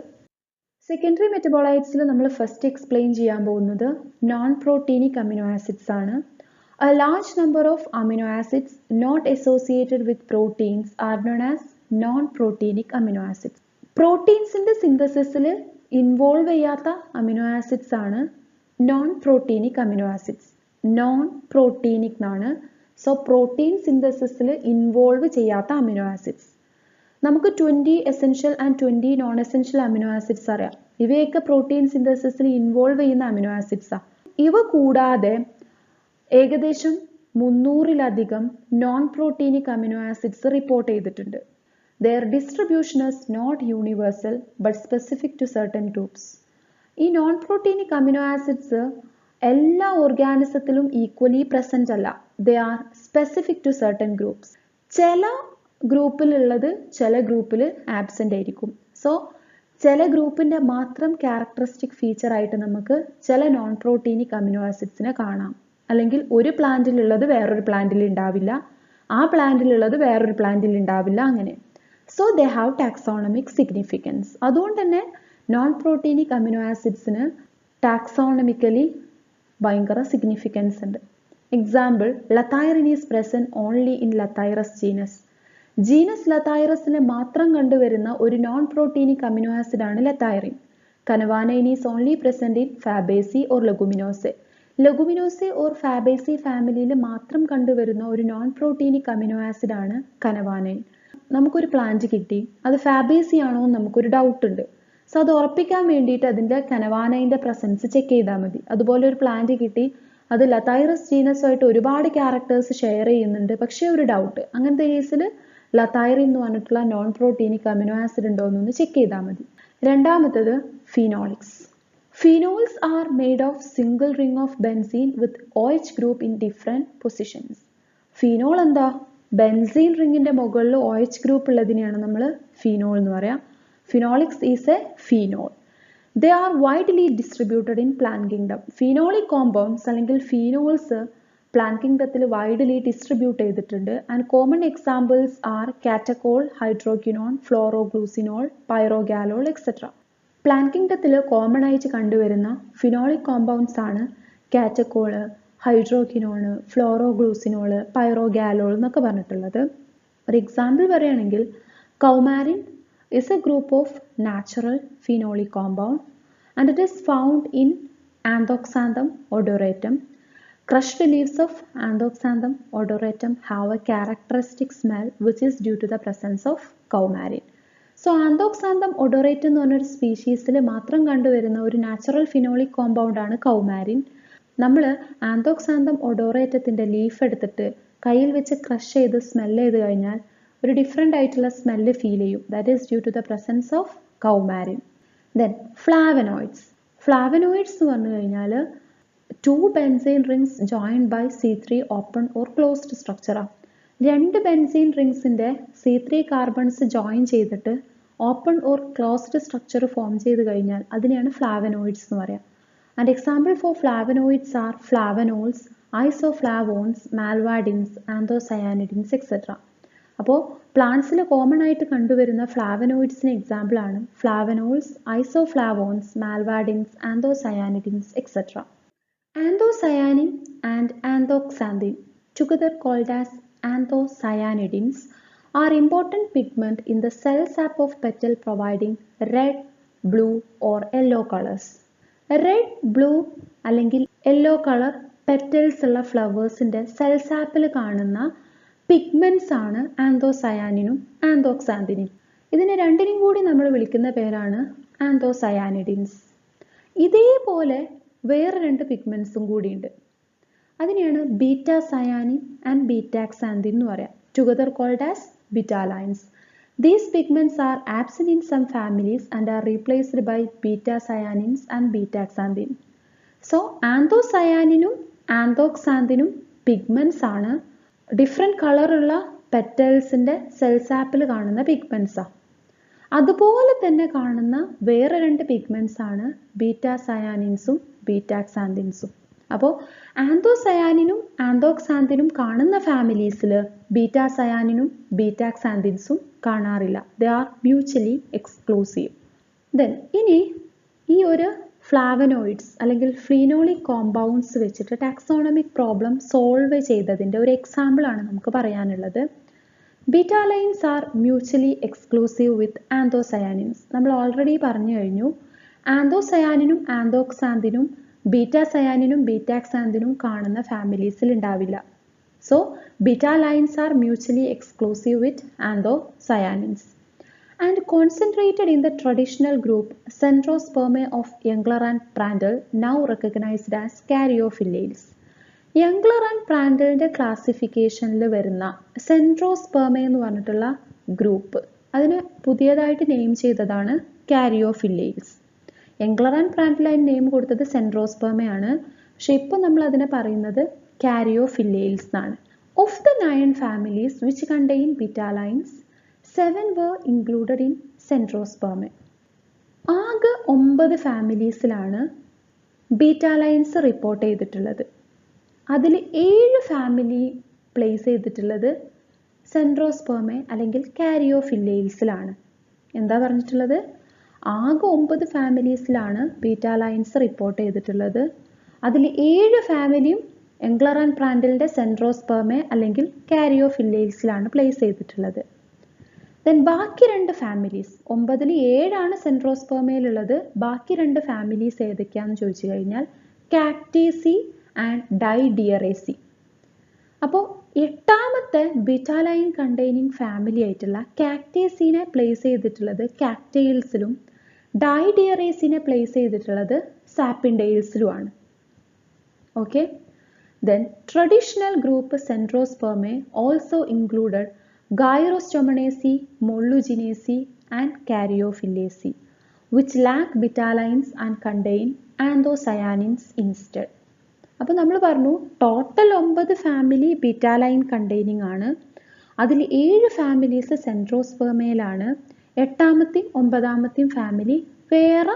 സെക്കൻഡറി മെറ്റബോളൈറ്റ്സിൽ നമ്മൾ ഫസ്റ്റ് എക്സ്പ്ലെയിൻ ചെയ്യാൻ പോകുന്നത് നോൺ പ്രോട്ടീനിക് അമിനോ ആസിഡ്സ് ആണ്. A large number of amino acids not associated with proteins are known as non-proteinic amino acids. പ്രോട്ടീൻസിൻ്റെ സിന്തസിസിൽ ഇൻവോൾവ് ചെയ്യാത്ത അമിനോ ആസിഡ്സ് ആണ് non proteinic amino acids. Non proteinic എന്നാണ്. So protein സിന്തസിസിൽ involve ചെയ്യാത്ത amino acids. നമുക്ക് 20 essential and 20 non essential amino acids അറിയാം. ഇവയൊക്കെ പ്രോട്ടീൻ സിന്തസിസിൽ ഇൻവോൾവ് ചെയ്യുന്ന അമിനോ ആസിഡ്സാണ്. ഇവ കൂടാതെ ഏകദേശം 300-ലധികം non proteinic amino acids report ചെയ്തിട്ടുണ്ട്. Their distribution is not universal but specific to certain groups. ഈ നോൺ പ്രോട്ടീനിക് അമിനോ ആസിഡ്സ് എല്ലാ ഓർഗാനിസത്തിലും ഈക്വലി പ്രസന്റ് അല്ല. They are specific to certain groups. ചില ഗ്രൂപ്പിലുള്ളത് ചില ഗ്രൂപ്പിൽ ആബ്സെൻ്റ് ആയിരിക്കും. സോ ചില ഗ്രൂപ്പിൻ്റെ മാത്രം ക്യാരക്ടറിസ്റ്റിക് ഫീച്ചറായിട്ട് നമുക്ക് ചില നോൺ പ്രോട്ടീനിക് അമിനോ ആസിഡ്സിനെ കാണാം. അല്ലെങ്കിൽ ഒരു പ്ലാന്റിലുള്ളത് വേറൊരു പ്ലാന്റിൽ ഉണ്ടാവില്ല, ആ പ്ലാന്റിലുള്ളത് വേറൊരു പ്ലാന്റിൽ ഉണ്ടാവില്ല, അങ്ങനെ. So they have taxonomic significance. അതുകൊണ്ട് തന്നെ നോൺ പ്രോട്ടീനിക് അമിനോ ആസിഡ്സിന് ടാക്സോണമിക്കലി ഭയങ്കര സിഗ്നിഫിക്കൻസ് ഉണ്ട്. Example, lathyrine is present only in Lathyrus genus. Genus ലത്തൈറസിൽ മാത്രം കണ്ടുവരുന്ന ഒരു നോൺ പ്രോട്ടീനിക് അമിനോ ആസിഡ് ആണ് lathyrine. Canavanine is only present in Fabaceae or Leguminosae. Leguminosae or Fabaceae ഫാമിലിയിൽ മാത്രം കണ്ടുവരുന്ന ഒരു നോൺ പ്രോട്ടീനിക് അമിനോ ആസിഡ് ആണ് കനവാനൈൻ. നമുക്കൊരു പ്ലാന്റ് കിട്ടി, അത് ഫാബേസി ആണോ എന്ന് നമുക്കൊരു ഡൗട്ട് ഉണ്ട്. സോ അത് ഉറപ്പിക്കാൻ വേണ്ടിയിട്ട് അതിൻ്റെ കനവാനൈൻ്റെ പ്രസൻസ് ചെക്ക് ചെയ്താൽ മതി. അതുപോലെ ഒരു പ്ലാന്റ് കിട്ടി, അത് ലത്തൈറസ് ജീനസുമായിട്ട് ഒരുപാട് ക്യാരക്ടേഴ്സ് ഷെയർ ചെയ്യുന്നുണ്ട്, പക്ഷേ ഒരു ഡൗട്ട്. അങ്ങനത്തെ കേസിൽ ലത്തൈറിൻ എന്ന് പറഞ്ഞിട്ടുള്ള നോൺ പ്രോട്ടീനിക് അമിനോ ആസിഡ് ഉണ്ടോ എന്നൊന്ന് ചെക്ക് ചെയ്താൽ മതി. രണ്ടാമത്തത് Finolex. Phenols are made of single ring of benzene with OH group in different positions. Phenol എന്താ? ബെൻസീൻ റിങ്ങിൻ്റെ മുകളിൽ OH ഗ്രൂപ്പ് ഉള്ളതിനെയാണ് നമ്മൾ ഫിനോൾ എന്ന് പറയാം. Phenolics is a phenol. They are widely distributed in plant kingdom. Phenolic compounds അല്ലെങ്കിൽ phenols plant കിങ്ഡത്തിൽ widely distribute ചെയ്തിട്ടുണ്ട്. And common examples are catechol, hydroquinone, phloroglucinol, pyrogallol etcetera. Plant കിങ്ഡത്തിൽ കോമൺ ആയിട്ട് കണ്ടുവരുന്ന ഫിനോളിക് കോമ്പൗണ്ട്സ് ആണ് കാറ്റക്കോള്, ഹൈഡ്രോക്വിനോണ്, ഫ്ലോറോഗ്ലൂസിനോള്, പൈറോഗാലോൾ എന്നൊക്കെ പറഞ്ഞിട്ടുള്ളത്. ഒരു എക്സാമ്പിൾ പറയുകയാണെങ്കിൽ കൗമാരിൻ is a group of natural phenolic compound and it is found in Anthoxanthum odoratum. Crushed leaves of Anthoxanthum odoratum have a characteristic smell which is due to the presence of coumarin. So Anthoxanthum odoratum എന്ന് പറഞ്ഞൊരു സ്പീഷീസിൽ മാത്രം കണ്ടുവരുന്ന ഒരു natural phenolic കോമ്പൗണ്ടാണ് കൗമാരിൻ. നമ്മൾ ആന്തോക്സാന്തം ഒഡോറേറ്റത്തിൻ്റെ leaf എടുത്തിട്ട് കയ്യിൽ വെച്ച് crush ചെയ്ത് സ്മെൽ ചെയ്ത് കഴിഞ്ഞാൽ ഒരു ഡിഫറെൻ്റ് ആയിട്ടുള്ള സ്മെല്ല് ഫീൽ ചെയ്യും. That is due to the presence of coumarin. Then flavonoids. Flavonoids എന്ന് പറഞ്ഞു കഴിഞ്ഞാൽ 2 benzene rings joined by C3 open or closed സ്ട്രക്ചറാണ്. 2 ബെൻസീൻ റിങ്സിൻ്റെ C3 കാർബൺസ് ജോയിൻ ചെയ്തിട്ട് open or closed structure form ചെയ്ത് കഴിഞ്ഞാൽ അതിനെയാണ് ഫ്ലാവനോയിഡ്സ് എന്ന് പറയാം. And example for flavonoids are flavonols, isoflavones, malvidins, anthocyanidins etcetera. അപ്പോൾ പ്ലാന്റ്സിൽ കോമൺ ആയിട്ട് കണ്ടുവരുന്ന ഫ്ലാവനോയിഡ്സിന് എക്സാമ്പിളാണ് flavonols, isoflavones, malvidins, anthocyanidins etcetera. Anthocyanin and anthoxanthin together called as anthocyanidins are important pigment in the cell sap of petal providing red, blue or yellow colors. Red, blue അല്ലെങ്കിൽ yellow colour petals ഉള്ള ഫ്ലവേഴ്സിൻ്റെ cell സാപ്പിൽ കാണുന്ന pigments ആണ് ആന്തോസയാനിനും ആന്തോക്സാന്തിനും. ഇതിനെ രണ്ടിനും കൂടി നമ്മൾ വിളിക്കുന്ന പേരാണ് ആന്തോസയാനിഡിൻസ്. ഇതേപോലെ വേറെ 2 പിഗ്മെൻറ്റ്സും കൂടിയുണ്ട്. അതിനെയാണ് ബീറ്റാ സയാനിൻ ആൻഡ് ബീറ്റാക്സാന്തിൻ എന്ന് പറയാം. Together called as betalains. These pigments are absent in some families and are replaced by beta cyanins and betaxanthin. So ആന്തോസയാനിനും ആന്തോക്സാന്തിനും പിഗ്മെൻറ്റ്സ് ആണ്. ഡിഫറെൻറ്റ് കളറുള്ള പെറ്റൽസിൻ്റെ സെൽസാപ്പിൽ കാണുന്ന പിഗ്മെൻറ്റ്സാണ്. അതുപോലെ തന്നെ കാണുന്ന വേറെ 2 പിഗ്മെൻറ്റ്സ് ആണ് ബീറ്റാ സയാനിൻസും ബീറ്റാക്സാന്തിൻസും. അപ്പോൾ ആന്തോസയാനിനും ആന്തോക്സാന്തിനും കാണുന്ന ഫാമിലീസിൽ ബീറ്റാ സയാനിനും ബീറ്റാക്സാന്തിൻസും കാണാറില്ല. They are mutually exclusive. Then ഇനി ഈ ഒരു ഫ്ലാവനോയിഡ്സ് അല്ലെങ്കിൽ ഫിനോളിക് കോമ്പൗണ്ട്സ് വെച്ചിട്ട് ടാക്സോണമിക് പ്രോബ്ലം സോൾവ് ചെയ്തതിൻ്റെ ഒരു എക്സാമ്പിൾ ആണ് നമുക്ക് പറയാനുള്ളത്. Betalains are mutually exclusive with anthocyanins. നമ്മൾ ഓൾറെഡി പറഞ്ഞു കഴിഞ്ഞു, ആന്തോസയാനിനും ആന്തോക്സാന്തിനും ബീറ്റാസയാനിനും ബീറ്റാക്സാന്തിനും കാണുന്ന ഫാമിലീസിൽ ഉണ്ടാവില്ല. So betalains are mutually exclusive with anthocyanins and concentrated in the traditional group Centrospermae of Engler and Prandtl, now recognized as Caryophyllales. Engler and Prandtl ക്ലാസിഫിക്കേഷനിൽ വരുന്ന സെൻട്രോസ്പെർമ എന്ന് പറഞ്ഞിട്ടുള്ള ഗ്രൂപ്പ്, അതിന് പുതിയതായിട്ട് നെയിം ചെയ്തതാണ് കാരിയോഫില്ലേൽസ്. എംഗ്ലർ ആൻഡ് പ്രാൻഡ്ൽ അതിന് നെയിം കൊടുത്തത് സെൻട്രോസ്പെർമയാണ്, പക്ഷെ ഇപ്പോൾ നമ്മൾ അതിനെ പറയുന്നത് കാരിയോഫില്ലേൽസ് എന്നാണ്. Of the 9 families which contain betalines, 7 were included in Centrospermae. ആകെ 9 ഫാമിലീസിലാണ് ബീറ്റാലൈൻസ് റിപ്പോർട്ട് ചെയ്തിട്ടുള്ളത്. അതിൽ 7 ഫാമിലി പ്ലേസ് ചെയ്തിട്ടുള്ളത് സെൻട്രോസ്പെർമെ അല്ലെങ്കിൽ കാരിയോഫില്ലേൽസിലാണ്. എന്താ പറഞ്ഞിട്ടുള്ളത്? ആകെ 9 ഫാമിലീസിലാണ് ബീറ്റാലൈൻസ് റിപ്പോർട്ട് ചെയ്തിട്ടുള്ളത്. അതിൽ 7 ഫാമിലിയും എംഗ്ലർ ആൻഡ് പ്രാൻഡ്ലിന്റെ സെൻട്രോസ്പെർമെ അല്ലെങ്കിൽ കാരിയോഫില്ലേൽസിലാണ് പ്ലേസ് ചെയ്തിട്ടുള്ളത്. ദെൻ ബാക്കി 2 ഫാമിലീസ്, 9-ൽ 7 സെൻട്രോസ്പെർമയിലുള്ളത്, ബാക്കി 2 ഫാമിലീസ് ഏതൊക്കെയാണെന്ന് ചോദിച്ചു കഴിഞ്ഞാൽ കാക്ടേസി ആൻഡ് ഡൈഡിയറേസി. അപ്പോൾ 8ാമത്തെ ബീറ്റാലൈൻ കണ്ടെയ്നിങ് ഫാമിലി ആയിട്ടുള്ള കാക്ടേസിനെ പ്ലേസ് ചെയ്തിട്ടുള്ളത് കാക്ടെയിൽസിലും ഡൈഡിയറേസിനെ പ്ലേസ് ചെയ്തിട്ടുള്ളത് സാപ്പിൻഡെയിൽസിലുമാണ്. Okay, then traditional group Centrospermae also included Gyrostomanaceae, Molluginacea and Caryophyllaceae, which lack betalines and contain anthocyanins instead. അപ്പോൾ നമ്മൾ പറഞ്ഞു ടോട്ടൽ 9 ഫാമിലി ബീറ്റാലൈൻ കണ്ടെയ്നിങ് ആണ്. അതിൽ 7 ഫാമിലീസ് സെൻട്രോസ്പെർമയിലാണ്, 8ാമത്തെയും 9ാമത്തെയും ഫാമിലി വേറെ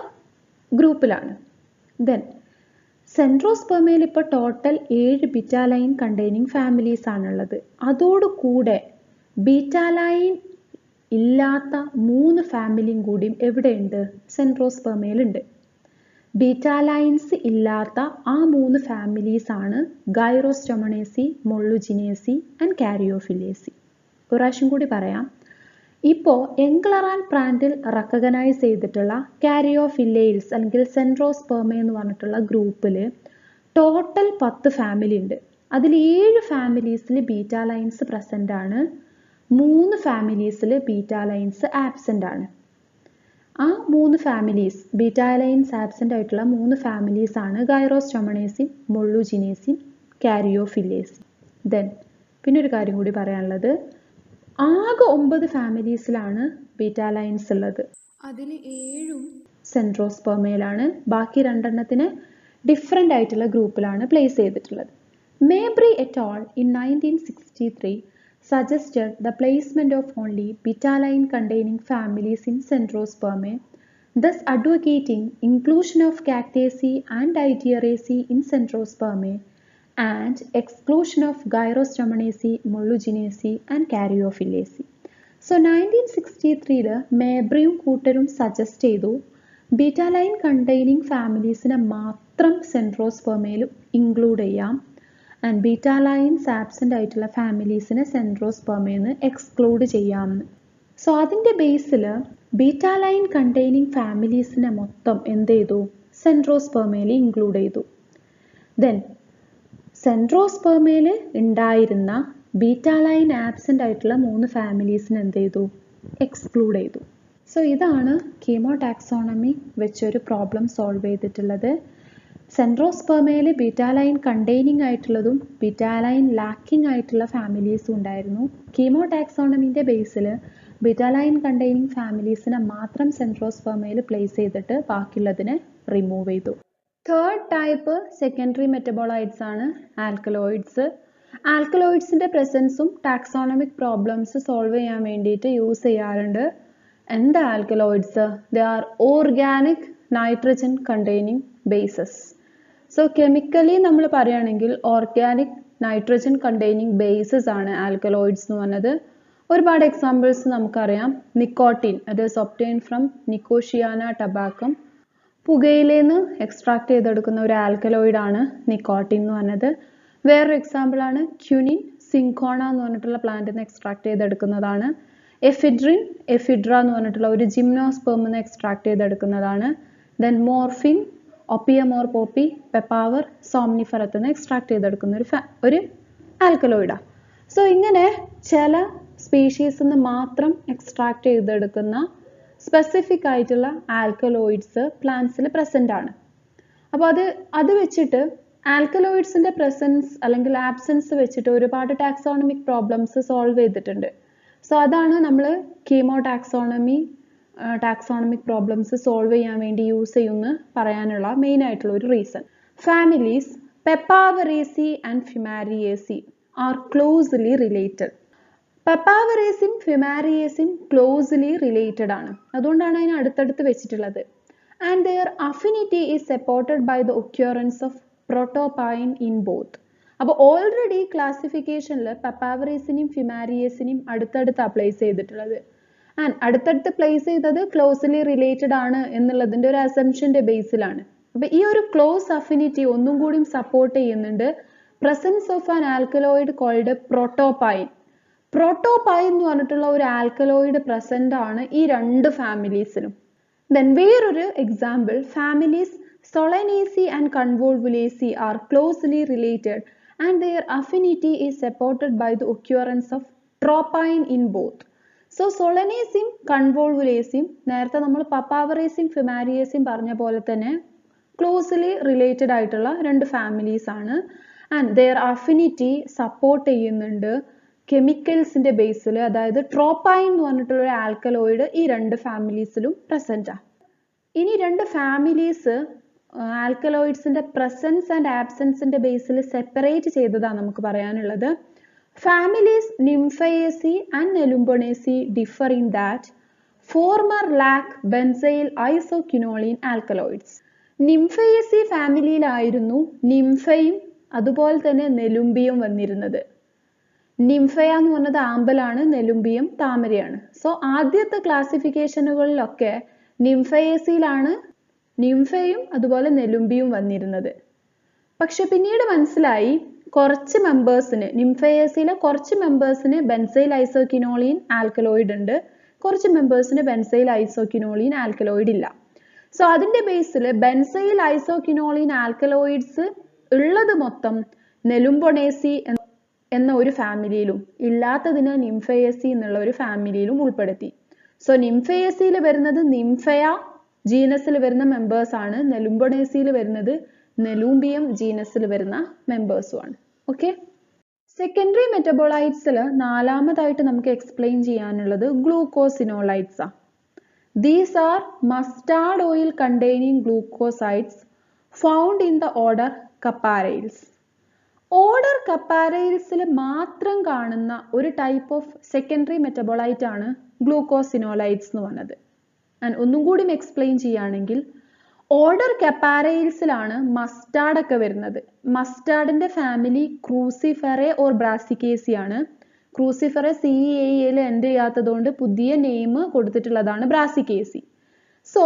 ഗ്രൂപ്പിലാണ്. ദെൻ സെൻട്രോസ്പെർമയിൽ ഇപ്പോൾ ടോട്ടൽ 7 ബീറ്റാലൈൻ കണ്ടെയ്നിങ് ഫാമിലീസ് ആണുള്ളത്. അതോടുകൂടെ ബീറ്റാലൈൻ ഇല്ലാത്ത 3 ഫാമിലിയും കൂടിയും എവിടെയുണ്ട്? സെൻട്രോസ്പെർമയിലുണ്ട്. ബീറ്റാലൈൻസ് ഇല്ലാത്ത ആ 3 ഫാമിലീസ് ആണ് ഗൈറോസ്റ്റൊമണേസി, മൊള്ളുജിനേസി ആൻഡ് കാരിയോഫില്ലേസി. ഒരു പ്രാവശ്യം കൂടി പറയാം. ഇപ്പോൾ എംഗ്ലർ ആൻഡ് പ്രാൻഡ്ൽ റെക്കഗ്നൈസ് ചെയ്തിട്ടുള്ള കാരിയോഫില്ലേൽസ് അല്ലെങ്കിൽ സെൻട്രോസ്പെർമ എന്ന് പറഞ്ഞിട്ടുള്ള ഗ്രൂപ്പിൽ ടോട്ടൽ 10 ഫാമിലി ഉണ്ട്. അതിൽ 7 ഫാമിലീസിൽ ബീറ്റാലൈൻസ് പ്രസൻ്റ് ആണ്, 3 ഫാമിലീസിൽ ബീറ്റാലൈൻസ് ആബ്സെൻ്റ് ആണ്. ആ 3 ഫാമിലീസ്, ബീറ്റാലൈൻസ് ആബ്സെൻ്റ് ആയിട്ടുള്ള 3 ഫാമിലീസ് ആണ് ഗൈറോസ്റ്റൊമണേസി, മൊള്ളുജിനേസി, കാരിയോഫില്ലേസി. ദെൻ പിന്നെ ഒരു കാര്യം കൂടി പറയാനുള്ളത്, ആകെ 9 ഫാമിലീസിലാണ് ബീറ്റാലൈൻസ് ഉള്ളത്. അതിൽ 7 സെൻട്രോസ്പെർമയിലാണ്, ബാക്കി 2 ഡിഫറെൻ്റ് ആയിട്ടുള്ള ഗ്രൂപ്പിലാണ് പ്ലേസ് ചെയ്തിട്ടുള്ളത്. Mabry et al. In 1963 suggested the placement of only betaline containing families in Centrospermae, thus advocating inclusion of Cactaceae and Dictyaraceae in Centrospermae and exclusion of Gyrostomanaceae, Molluginacea and Caryophyllaceae. So 1963 മേബ്രിയും കൂട്ടരും suggest ചെയ്തു ബീറ്റാലൈൻ containing ഫാമിലീസിനെ മാത്രം സെൻട്രോസ്പെർമയിൽ include ചെയ്യാം, and ബീറ്റാലൈൻസ് absent ആയിട്ടുള്ള ഫാമിലീസിനെ സെൻട്രോസ്പെർമയിൽ നിന്ന് exclude ചെയ്യാമെന്ന്. So അതിൻ്റെ ബേസിൽ ബീറ്റാലൈൻ containing ഫാമിലീസിനെ മൊത്തം എന്ത് ചെയ്തു? സെൻട്രോസ്പെർമയിൽ ഇൻക്ലൂഡ് ചെയ്തു. ദെൻ സെൻട്രോസ്പെർമയിൽ ഉണ്ടായിരുന്ന ബീറ്റാലൈൻ ആബ്സെൻ്റ് ആയിട്ടുള്ള 3 ഫാമിലീസിനെ എന്ത് ചെയ്തു? എക്സ്ക്ലൂഡ് ചെയ്തു. സോ ഇതാണ് കീമോടാക്സോണമി വെച്ചൊരു പ്രോബ്ലം സോൾവ് ചെയ്തിട്ടുള്ളത്. സെൻട്രോസ്പെർമയിൽ ബീറ്റാലൈൻ കണ്ടെയ്നിങ് ആയിട്ടുള്ളതും ബീറ്റാലൈൻ ലാക്കിംഗ് ആയിട്ടുള്ള ഫാമിലീസും ഉണ്ടായിരുന്നു. കീമോടാക്സോണമിൻ്റെ ബേസിൽ ബീറ്റാലൈൻ കണ്ടെയ്നിങ് ഫാമിലീസിനെ മാത്രം സെൻട്രോസ്പെർമയിൽ പ്ലേസ് ചെയ്തിട്ട് ബാക്കിയുള്ളതിനെ റിമൂവ് ചെയ്തു. തേർഡ് ടൈപ്പ് സെക്കൻഡറി മെറ്റബോളൈറ്റ്സ് ആണ് ആൽക്കലോയിഡ്സ്. ആൽക്കലോയിഡ്സിൻ്റെ പ്രസൻസും ടാക്സോണമിക് പ്രോബ്ലംസ് സോൾവ് ചെയ്യാൻ വേണ്ടിയിട്ട് യൂസ് ചെയ്യാറുണ്ട്. എന്താ alkaloids? They are organic nitrogen containing bases. So chemically നമ്മൾ പറയുകയാണെങ്കിൽ ഓർഗാനിക് നൈട്രജൻ കണ്ടെയ്നിങ് ബേസസ് ആണ് ആൽക്കലോയിഡ്സ് എന്ന് പറഞ്ഞത്. ഒരുപാട് എക്സാമ്പിൾസ് നമുക്കറിയാം. നിക്കോട്ടിൻ, അത് ഈസ് ഒബ്റ്റെയിൻഡ് ഫ്രം നിക്കോഷിയാന ടബാക്കം. പുകയിലയിൽ നിന്ന് എക്സ്ട്രാക്ട് ചെയ്തെടുക്കുന്ന ഒരു ആൽക്കലോയിഡ് ആണ് നിക്കോട്ടിൻ എന്ന് പറഞ്ഞത്. വേറൊരു എക്സാമ്പിൾ ആണ് ക്യുനിൻ, സിങ്കോണ എന്ന് പറഞ്ഞിട്ടുള്ള പ്ലാന്റിൽ നിന്ന് എക്സ്ട്രാക്ട് ചെയ്തെടുക്കുന്നതാണ്. എഫിഡ്രിൻ, എഫിഡ്ര എന്ന് പറഞ്ഞിട്ടുള്ള ഒരു ജിംനോസ്പെർമിൽ നിന്ന് എക്സ്ട്രാക്ട് ചെയ്തെടുക്കുന്നതാണ്. Then morphine, opium or poppy, Papaver, സോംനിഫറത്തിൽ നിന്ന് എക്സ്ട്രാക്ട് ചെയ്തെടുക്കുന്ന ഒരു ആൽക്കലോയിഡാണ്. സോ ഇങ്ങനെ ചില സ്പീഷീസിൽ നിന്ന് മാത്രം എക്സ്ട്രാക്ട് ചെയ്തെടുക്കുന്ന സ്പെസിഫിക് ആയിട്ടുള്ള ആൽക്കലോയിഡ്സ് പ്ലാന്റ്സിൽ പ്രസന്റ് ആണ്. അപ്പോൾ അത് വെച്ചിട്ട് ആൽക്കലോയിഡ്സിന്റെ പ്രസൻസ് അല്ലെങ്കിൽ ആബ്സെൻസ് വെച്ചിട്ട് ഒരുപാട് ടാക്സോണമിക് പ്രോബ്ലംസ് സോൾവ് ചെയ്തിട്ടുണ്ട്. സോ അതാണ് നമ്മൾ ടാക്സോണമിക് പ്രോബ്ലംസ് സോൾവ് ചെയ്യാൻ വേണ്ടി യൂസ് ചെയ്യുമെന്ന് പറയാനുള്ള മെയിൻ ആയിട്ടുള്ള ഒരു reason. Families Papaveraceae and Fumariaceae are closely related. പെപ്പാവറേസിയും ഫിമാരിയേസിയും ക്ലോസ്ലി റിലേറ്റഡ് ആണ്, അതുകൊണ്ടാണ് അതിനെ അടുത്തടുത്ത് വെച്ചിട്ടുള്ളത്. And their affinity is supported by the occurrence of protopine in both. അപ്പോൾ ഓൾറെഡി ക്ലാസിഫിക്കേഷനിൽ പെപ്പാവറേസിനെയും ഫിമാരിയേസിനെയും അടുത്തടുത്ത് പ്ലേസ് ചെയ്തിട്ടുള്ളത്. ആൻഡ് അടുത്തടുത്ത് പ്ലേസ് ചെയ്തത് ക്ലോസ്ലി റിലേറ്റഡ് ആണ് എന്നുള്ളതിൻ്റെ ഒരു അസംഷന്റെ ബേസിലാണ്. അപ്പോൾ ഈ ഒരു ക്ലോസ് അഫിനിറ്റി ഒന്നും കൂടി സപ്പോർട്ട് ചെയ്യുന്നുണ്ട് presence of an alkaloid called protopine. Protopine എന്ന് പറഞ്ഞിട്ടുള്ള ഒരു ആൽക്കലോയിഡ് പ്രസന്റ് ആണ് ഈ രണ്ട് ഫാമിലീസിലും. ദെൻ വേറൊരു example, families Solanaceae and Convolvulaceae are closely related and their affinity is supported by the occurrence of tropine in both. So സൊളനേസിയും കൺവോൾവുലേസിയും നേരത്തെ നമ്മൾ പപ്പാവറേസിയും ഫിമാരിയേസിയും പറഞ്ഞ പോലെ തന്നെ ക്ലോസ്ലി റിലേറ്റഡ് ആയിട്ടുള്ള രണ്ട് ഫാമിലീസ് ആണ്. ആൻഡ് their affinity സപ്പോർട്ട് ചെയ്യുന്നുണ്ട് കെമിക്കൽസിന്റെ ബേസിൽ, അതായത് ട്രോപ്പൈൻ എന്ന് പറഞ്ഞിട്ടുള്ള ഒരു ആൽക്കലോയിഡ് ഈ രണ്ട് ഫാമിലീസിലും പ്രസന്റ് ആണ്. ഇനി രണ്ട് ഫാമിലീസ് ആൽക്കലോയിഡ്സിന്റെ പ്രസൻസ് ആൻഡ് ആബ്സെൻസിന്റെ ബേസിൽ സെപ്പറേറ്റ് ചെയ്തതാണ് നമുക്ക് പറയാനുള്ളത്. Families Nymphaeaceae and Nelumbonaceae differ in that former lack benzyl isoquinoline alkaloids. Nymphaeaceae ഫാമിലിയിലായിരുന്നു നിംഫയും അതുപോലെ തന്നെ നെലുംബിയും വന്നിരുന്നത്. നിംഫയ എന്ന് പറഞ്ഞത് ആമ്പലാണ്, നെലുംബിയം താമരയാണ്. സോ ആദ്യത്തെ ക്ലാസിഫിക്കേഷനുകളിലൊക്കെ നിംഫയേസിയിലാണ് നിംഫയും അതുപോലെ നെലുംബിയും വന്നിരുന്നത്. പക്ഷെ പിന്നീട് മനസ്സിലായി കുറച്ച് മെമ്പേഴ്സിന്, നിംഫയേസിയിലെ കുറച്ച് മെമ്പേഴ്സിന് ബെൻസൈൽ ഐസോക്വിനോളിൻ ആൽക്കലോയിഡ് ഉണ്ട്, കുറച്ച് മെമ്പേഴ്സിന് ബെൻസൈൽ ഐസോക്വിനോളിൻ ആൽക്കലോയിഡ് ഇല്ല. സോ അതിന്റെ ബേസിൽ ബെൻസൈൽ ഐസോക്വിനോളിൻ ആൽക്കലോയിഡ്സ് ഉള്ളത് മൊത്തം നെലുംബൊണേസി എന്ന ഒരു ഫാമിലിയിലും ഇല്ലാത്തതിന് നിംഫയേസി എന്നുള്ള ഒരു ഫാമിലിയിലും ഉൾപ്പെടുത്തി. സോ നിംഫയേസിയിൽ വരുന്നത് നിംഫയ ജീനസിൽ വരുന്ന മെമ്പേഴ്സ് ആണ്, നെലുംബൊണേസിയിൽ വരുന്നത് നെലൂംബിയം ജീനസിൽ വരുന്ന മെമ്പേഴ്സും ആണ്. ഓക്കെ, സെക്കൻഡറി മെറ്റബോളൈറ്റ്സിൽ നാലാമതായിട്ട് നമുക്ക് എക്സ്പ്ലെയിൻ ചെയ്യാനുള്ളത് ഗ്ലൂക്കോസിനോളൈറ്റ്സ് ആണ്. These are mustard oil containing glucosides found in the order Capparales. Order കപ്പാരൈൽസിൽ മാത്രം കാണുന്ന ഒരു ടൈപ്പ് ഓഫ് സെക്കൻഡറി മെറ്റബോളൈറ്റ് ആണ് ഗ്ലൂക്കോസിനോളൈറ്റ്സ് എന്ന് പറഞ്ഞത്. ഒന്നും കൂടി എക്സ്പ്ലെയിൻ ചെയ്യുകയാണെങ്കിൽ ഓർഡർ കപ്പാരൈൽസിലാണ് മസ്റ്റാർഡ് ഒക്കെ വരുന്നത്. മസ്റ്റാർഡിന്റെ ഫാമിലി ക്രൂസിഫെറേ ഓർ ബ്രാസിക്കേസി ആണ്. ക്രൂസിഫെറേ CEAയിൽ എൻഡ് ചെയ്യാത്തതുകൊണ്ട് പുതിയ നെയിം കൊടുത്തിട്ടുള്ളതാണ് ബ്രാസിക്കേസി. സോ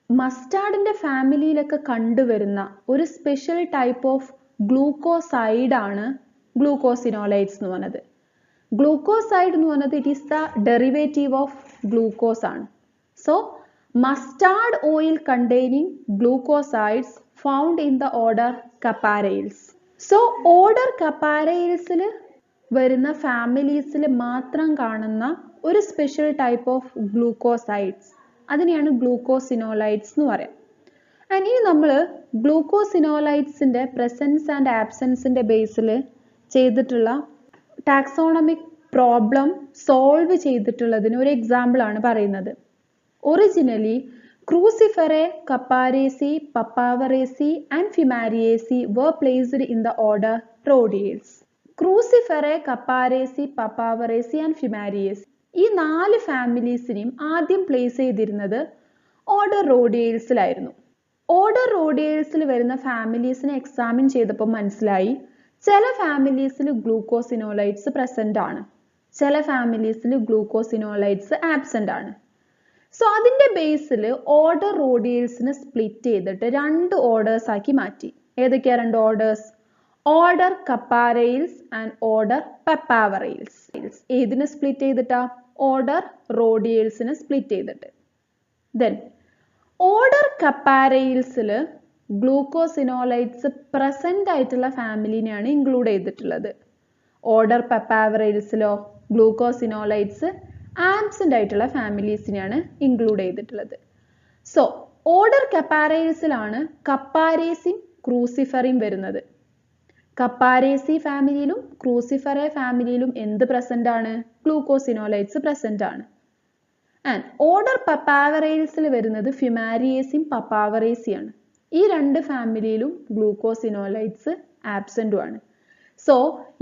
മസ്റ്റാർഡിന്റെ ഫാമിലിയിലൊക്കെ കണ്ടുവരുന്ന ഒരു സ്പെഷ്യൽ ടൈപ്പ് ഓഫ് ഗ്ലൂക്കോസൈഡ് ആണ് ഗ്ലൂക്കോസിനോളൈറ്റ്സ് എന്ന് പറഞ്ഞത്. ഗ്ലൂക്കോസൈഡ് എന്ന് പറഞ്ഞത് it is the derivative of glucose ആണ്. So mustard oil containing glucosides found in the order Capparales. So order കപ്പാരൈൽസിൽ വരുന്ന ഫാമിലീസിൽ മാത്രം കാണുന്ന ഒരു സ്പെഷ്യൽ ടൈപ്പ് ഓഫ് ഗ്ലൂക്കോസൈഡ്സ്, അതിനെയാണ് ഗ്ലൂക്കോസിനോളൈറ്റ്സ് എന്ന് പറയാം. ഇനി നമ്മൾ ഗ്ലൂക്കോസിനോളൈറ്റ്സിന്റെ പ്രസൻസ് ആൻഡ് ആബ്സെൻസിന്റെ ബേസിൽ ചെയ്തിട്ടുള്ള ടാക്സോണമിക് പ്രോബ്ലം സോൾവ് ചെയ്തിട്ടുള്ളതിന് ഒരു എക്സാമ്പിൾ ആണ് പറയുന്നത്. Originally Cruciferae, Capparaceae, Papaveraceae and Fumariaceae were placed in the order Rhodiales. Cruciferae, Capparaceae, Papaveraceae and Fumariaceae ഈ 4 ഫാമിലീസിനെയും ആദ്യം പ്ലേസ് ചെയ്തിരുന്നത് ഓർഡർ റോഡിയേൽസിലായിരുന്നു. ഓർഡർ റോഡിയേൽസിൽ വരുന്ന ഫാമിലീസിനെ എക്സാമിൻ ചെയ്തപ്പോൾ മനസ്സിലായി ചില ഫാമിലീസിൽ ഗ്ലൂക്കോസിനോളൈറ്റ്സ് പ്രസന്റ് ആണ്, ചില ഫാമിലീസിൽ ഗ്ലൂക്കോസിനോളൈറ്റ്സ് ആബ്സെന്റ് ആണ്. സോ അതിൻ്റെ ബേസിൽ ഓർഡർ റോഡിയൽസിനെ സ്പ്ലിറ്റ് ചെയ്തിട്ട് 2 ഓർഡേഴ്സ് ആക്കി മാറ്റി. ഏതൊക്കെയാ 2 orders? Order Capparales and order Papaverales. ഏതിനെ സ്പ്ലിറ്റ് ചെയ്തിട്ടാ? ഓർഡർ റോഡിയൽസിനെ സ്പ്ലിറ്റ് ചെയ്തിട്ട്. ദെൻ ഓർഡർ കപ്പാരയിൽസിൽ ഗ്ലൂക്കോസിനോലൈറ്റ്സ് പ്രസന്റ് ആയിട്ടുള്ള ഫാമിലിനെയാണ് ഇൻക്ലൂഡ് ചെയ്തിട്ടുള്ളത്. ഓർഡർ പെപ്പാവറയിൽസിലോ ഗ്ലൂക്കോസിനോലൈറ്റ്സ് ആബ്സെന്റ് ആയിട്ടുള്ള ഫാമിലീസിനെയാണ് ഇൻക്ലൂഡ് ചെയ്തിട്ടുള്ളത്. സോ ഓർഡർ കപ്പാരയിൽസിലാണ് കപ്പാരേസിയും ക്രൂസിഫെറയും വരുന്നത്. കപ്പാരേസി ഫാമിലിയിലും ക്രൂസിഫെറേ ഫാമിലിയിലും എന്ത് പ്രസന്റ് ആണ്? ഗ്ലൂക്കോസിനോലൈറ്റ്സ് പ്രസന്റ് ആണ്. ആൻഡ് ഓർഡർ പെപ്പാവറയിൽസിൽ വരുന്നത് ഫ്യുമാരിയേസിയും പപ്പാവറേസിയാണ്. ഈ 2 ഫാമിലിയിലും ഗ്ലൂക്കോസിനോലൈറ്റ്സ് ആബ്സെന്റും ആണ്. സോ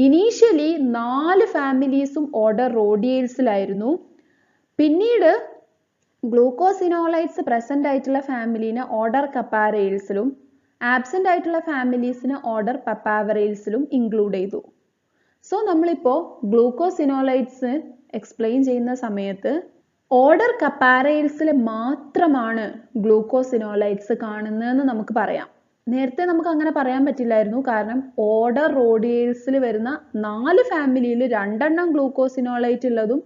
ഇനീഷ്യലി 4 ഫാമിലീസും ഓർഡർ റോഡിയൽസിലായിരുന്നു. പിന്നീട് ഗ്ലൂക്കോസിനോലൈറ്റ്സ് പ്രസന്റ് ആയിട്ടുള്ള ഫാമിലിനെ ഓർഡർ കപ്പാരയിൽസിലും ആബ്സെന്റ് ആയിട്ടുള്ള ഫാമിലീസിനെ ഓർഡർ പെപ്പാവറയിൽസിലും ഇൻക്ലൂഡ് ചെയ്തു. സോ നമ്മളിപ്പോൾ ഗ്ലൂക്കോസിനോലൈറ്റ്സ് എക്സ്പ്ലെയിൻ ചെയ്യുന്ന സമയത്ത് ഓർഡർ കപ്പാരയിൽസിൽ മാത്രമാണ് ഗ്ലൂക്കോസിനോലൈറ്റ്സ് കാണുന്നതെന്ന് നമുക്ക് പറയാം. നേരത്തെ നമുക്ക് അങ്ങനെ പറയാൻ പറ്റില്ലായിരുന്നു. കാരണം ഓർഡർ റോഡിയൽസിൽ വരുന്ന 4 ഫാമിലിയിൽ 2 ഗ്ലൂക്കോസിനോലൈറ്റ് ഉള്ളതും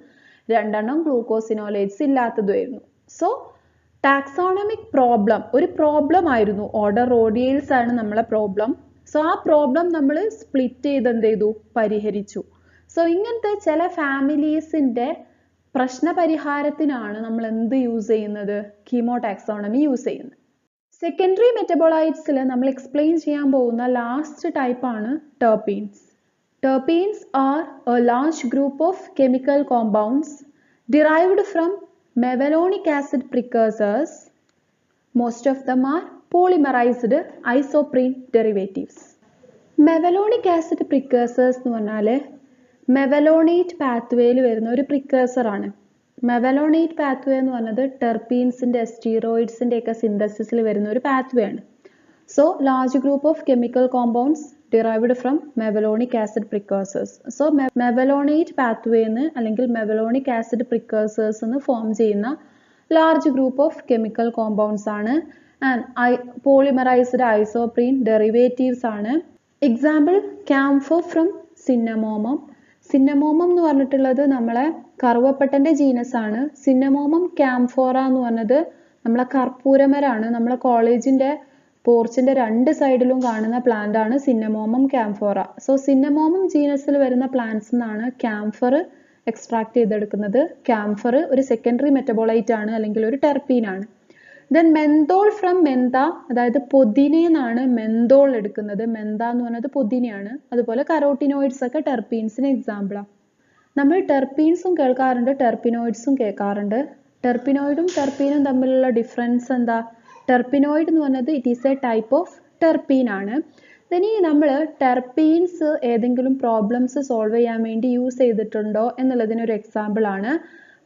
2 ഗ്ലൂക്കോസിനോലൈറ്റ്സ് ഇല്ലാത്തതുമായിരുന്നു. സോ ടാക്സോണമിക് പ്രോബ്ലം ഒരു പ്രോബ്ലം ആയിരുന്നു. ഓർഡർ റോഡിയൽസ് ആണ് നമ്മളെ പ്രോബ്ലം. സോ ആ പ്രോബ്ലം നമ്മൾ സ്പ്ലിറ്റ് ചെയ്ത് എന്ത് ചെയ്തു? പരിഹരിച്ചു. സോ ഇങ്ങനത്തെ ചില ഫാമിലീസിൻ്റെ പ്രശ്നപരിഹാരത്തിനാണ് നമ്മൾ എന്ത് യൂസ് ചെയ്യുന്നത്? കീമോടാക്സോണമി യൂസ് ചെയ്യുന്നത്. സെക്കൻഡറി മെറ്റബോളൈറ്റ്സിൽ നമ്മൾ എക്സ്പ്ലെയിൻ ചെയ്യാൻ പോകുന്ന ലാസ്റ്റ് ടൈപ്പാണ് terpenes. Terpenes are a large group of chemical compounds derived from mevalonic acid precursors. Most of them are polymerized isoprene derivatives. Mevalonic acid precursors എന്ന് പറഞ്ഞാൽ മെവലോണേറ്റ് പാത്വേയിൽ വരുന്ന ഒരു പ്രിക്കേഴ്സർ ആണ്. മെവലോണേറ്റ് പാത്വേ എന്ന് പറഞ്ഞത് ടെർപീൻസിൻ്റെ സ്റ്റീറോയിഡ്സിൻ്റെ ഒക്കെ സിന്തസിസിൽ വരുന്ന ഒരു പാത്വേ ആണ്. So large group of chemical compounds derived from mevalonic acid precursors. So mevalonate പാത്വേന്ന് അല്ലെങ്കിൽ മെവലോണിക് ആസിഡ് പ്രിക്കേഴ്സേഴ്സ് എന്ന് ഫോം ചെയ്യുന്ന large group of chemical compounds ആണ്. ആൻഡ് പോളിമറൈസ്ഡ് ഐസോപ്രീൻ ഡെറിവേറ്റീവ്സ് ആണ്. Example camphor from cinnamomum. Cinnamomum എന്ന് പറഞ്ഞിട്ടുള്ളത് നമ്മളെ കറുവപ്പട്ടൻ്റെ genus ആണ്. സിന്നമോമം ക്യാംഫോറ എന്ന് പറഞ്ഞത് നമ്മളെ കർപ്പൂരമരാണ്. നമ്മളെ കോളേജിൻ്റെ പോർച്ചിൻ്റെ 2 സൈഡിലും കാണുന്ന പ്ലാന്റ് ആണ് സിന്നമോമം ക്യാംഫോറ. സോ സിന്നമോമം ജീനസിൽ വരുന്ന പ്ലാന്റ്സ് എന്നാണ് ക്യാംഫർ എക്സ്ട്രാക്ട് ചെയ്തെടുക്കുന്നത്. ക്യാംഫർ ഒരു സെക്കൻഡറി മെറ്റബോളൈറ്റ് ആണ് അല്ലെങ്കിൽ ഒരു ടെർപീൻ ആണ്. ദെൻ മെന്തോൾ ഫ്രം മെന്ത, അതായത് പൊതിനയെന്നാണ് മെന്തോൾ എടുക്കുന്നത്. മെന്ത എന്ന് പറയുന്നത് പൊതിനയാണ്. അതുപോലെ കരോട്ടിനോയിഡ്സ് ഒക്കെ ടെർപീൻസിന് എക്സാമ്പിളാണ്. നമ്മൾ ടെർപീൻസും കേൾക്കാറുണ്ട്, ടെർപിനോയിഡ്സും കേൾക്കാറുണ്ട്. ടെർപിനോയിഡും ടെർപീനും തമ്മിലുള്ള ഡിഫറൻസ് എന്താ? ടെർപിനോയിഡ് എന്ന് പറഞ്ഞത് it is a type of terpene ആണ്. ഇനി നമ്മൾ ടെർപീൻസ് ഏതെങ്കിലും പ്രോബ്ലംസ് സോൾവ് ചെയ്യാൻ വേണ്ടി യൂസ് ചെയ്തിട്ടുണ്ടോ എന്നുള്ളതിനൊരു എക്സാമ്പിൾ ആണ്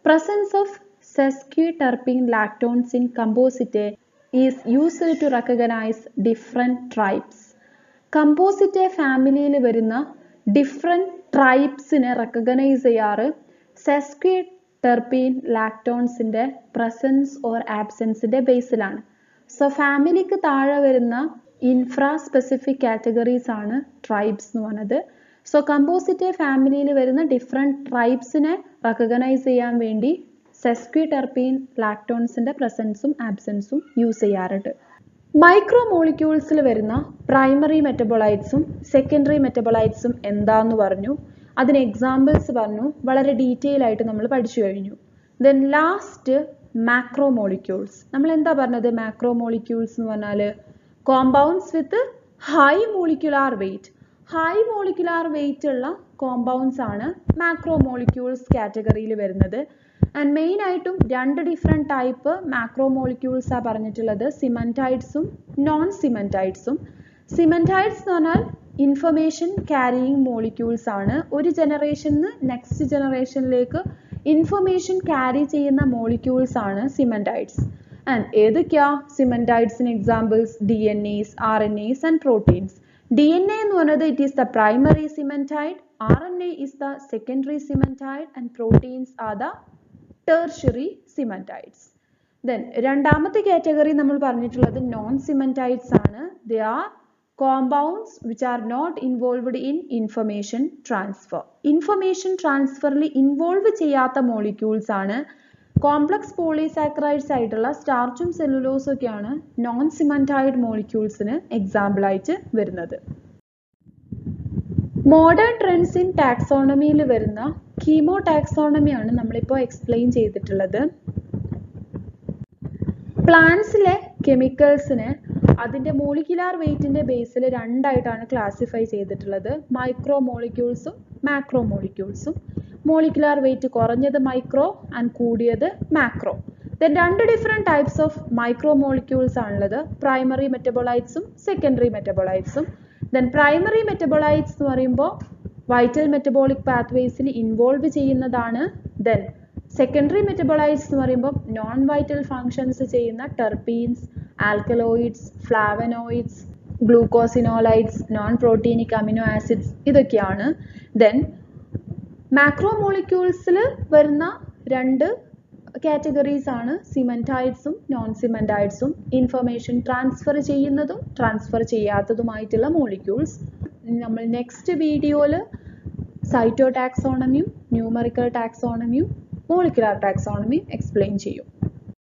presence of sesquiterpene lactones in Compositae is used to recognize different tribes. Compositae ഫാമിലിയിൽ വരുന്ന ഡിഫറെൻറ്റ് ട്രൈബ്സിനെ റെക്കഗ്നൈസ് ചെയ്യാറ് sesquiterpene lactonesൻ്റെ പ്രസൻസ് ഓർ ആബ്സെൻസിൻ്റെ ബേസിലാണ്. സോ ഫാമിലിക്ക് താഴെ വരുന്ന ഇൻഫ്രാ സ്പെസിഫിക് കാറ്റഗറീസ് ആണ് ട്രൈബ്സ് എന്ന് പറയുന്നത്. സോ കമ്പോസിറ്റേ ഫാമിലിയിൽ വരുന്ന ഡിഫറെൻറ്റ് ട്രൈബ്സിനെ റെക്കഗ്നൈസ് ചെയ്യാൻ വേണ്ടി സെസ്ക്വിടെർപീൻ ലാക്ടോൺസിൻ്റെ പ്രസൻസും ആബ്സെൻസും യൂസ് ചെയ്യാറുണ്ട്. മൈക്രോ മോളിക്യൂൾസിൽ വരുന്ന പ്രൈമറി മെറ്റബോളൈറ്റ്സും സെക്കൻഡറി മെറ്റബോളൈറ്റ്സും എന്താന്ന് പറഞ്ഞു, അതിന് എക്സാമ്പിൾസ് പറഞ്ഞു, വളരെ ഡീറ്റെയിൽ ആയിട്ട് നമ്മൾ പഠിച്ചു കഴിഞ്ഞു. Then last macromolecules. നമ്മൾ എന്താ പറഞ്ഞത്? മാക്രോ മോളിക്യൂൾസ് എന്ന് പറഞ്ഞാൽ compounds with high molecular weight. High molecular weight ഉള്ള കോമ്പൗണ്ട്സ് ആണ് മാക്രോ മോളിക്യൂൾസ് കാറ്റഗറിയിൽ വരുന്നത്. ആൻഡ് മെയിൻ ആയിട്ടും രണ്ട് ഡിഫറെൻറ്റ് ടൈപ്പ് മാക്രോ മോളിക്യൂൾസ് ആണ് പറഞ്ഞിട്ടുള്ളത്, സിമൻറ്റൈഡ്സും നോൺ സിമൻറ്റൈഡ്സും. സിമൻറ്റൈഡ്സ് എന്ന് പറഞ്ഞാൽ ഇൻഫർമേഷൻ ക്യാരിയിങ് മോളിക്യൂൾസ് ആണ്. ഒരു ജനറേഷനിൽ നിന്ന് നെക്സ്റ്റ് ജനറേഷനിലേക്ക് ഇൻഫർമേഷൻ ക്യാരി ചെയ്യുന്ന മോളിക്യൂൾസ് ആണ് സിമൻറ്റൈഡ്സ്. ആൻഡ് ഏതൊക്കെയാ സിമൻറ്റൈഡ്സിന് examples? DNA, RNAs and proteins. DNA എന്ന് പറയുന്നത് it is the primary semantide, RNA is the secondary semantide and proteins are the tertiary cementioids. Then രണ്ടാമത്തെ കാറ്റഗറി നമ്മൾ പറഞ്ഞിട്ടുള്ളത് നോൺ സിമന്റൈഡ്സ് ആണ്. They are compounds which are not involved in information transfer. Information transferൽ involve ചെയ്യാത്ത molecules ആണ്. Complex polysaccharides ആയിട്ടുള്ള സ്റ്റാർച്ചും സെല്ലുലോസും ഒക്കെയാണ് നോൺ സിമന്റൈഡ് മോളിക്യൂൾസിന് എക്സാമ്പിൾ ആയിട്ട് വരുന്നത്. മോഡേൺ ട്രെൻഡ്സ് ഇൻ ടാക്സോണമിയിൽ വരുന്ന കീമോ ടാക്സോണമിയാണ് നമ്മളിപ്പോൾ എക്സ്പ്ലെയിൻ ചെയ്തിട്ടുള്ളത്. പ്ലാന്റ്സിലെ കെമിക്കൽസിനെ അതിൻ്റെ മോളിക്കുലാർ വെയ്റ്റിൻ്റെ ബേസിൽ രണ്ടായിട്ടാണ് ക്ലാസിഫൈ ചെയ്തിട്ടുള്ളത്. മൈക്രോ മോളിക്യൂൾസും മാക്രോ മോളിക്യൂൾസും. മോളിക്കുലാർ വെയ്റ്റ് കുറഞ്ഞത് മൈക്രോ ആൻഡ് കൂടിയത് മാക്രോ. ദെൻ രണ്ട് different types of micro molecules ആണുള്ളത്. പ്രൈമറി മെറ്റബോളൈറ്റ്സും സെക്കൻഡറി മെറ്റബോളൈറ്റ്സും. ദെൻ പ്രൈമറി മെറ്റബോളൈറ്റ്സ് എന്ന് പറയുമ്പോൾ വൈറ്റൽ മെറ്റബോളിക് പാത്വേസിൽ ഇൻവോൾവ് ചെയ്യുന്നതാണ്. ദെൻ സെക്കൻഡറി മെറ്റബോളൈറ്റ്സ് എന്ന് പറയുമ്പോൾ നോൺ വൈറ്റൽ ഫങ്ഷൻസ് ചെയ്യുന്ന terpenes, alkaloids, flavonoids, glucosinolates, non proteinic amino acids ഇതൊക്കെയാണ്. ദെൻ മാക്രോ മോളിക്യൂൾസിൽ വരുന്ന രണ്ട് കാറ്റഗറീസ് ആണ് സിമന്റൈഡ്സും നോൺ സിമന്റൈഡ്സും. ഇൻഫർമേഷൻ ട്രാൻസ്ഫർ ചെയ്യുന്നതും ട്രാൻസ്ഫർ ചെയ്യാത്തതുമായിട്ടുള്ള മോളിക്യൂൾസ്. നമ്മൾ നെക്സ്റ്റ് വീഡിയോയിൽ സൈറ്റോ ടാക്സോണമിയും ന്യൂമറിക്കൽ ടാക്സോണമിയും മോളിക്കുലാർ ടാക്സോണമിയും എക്സ്പ്ലെയിൻ ചെയ്യും.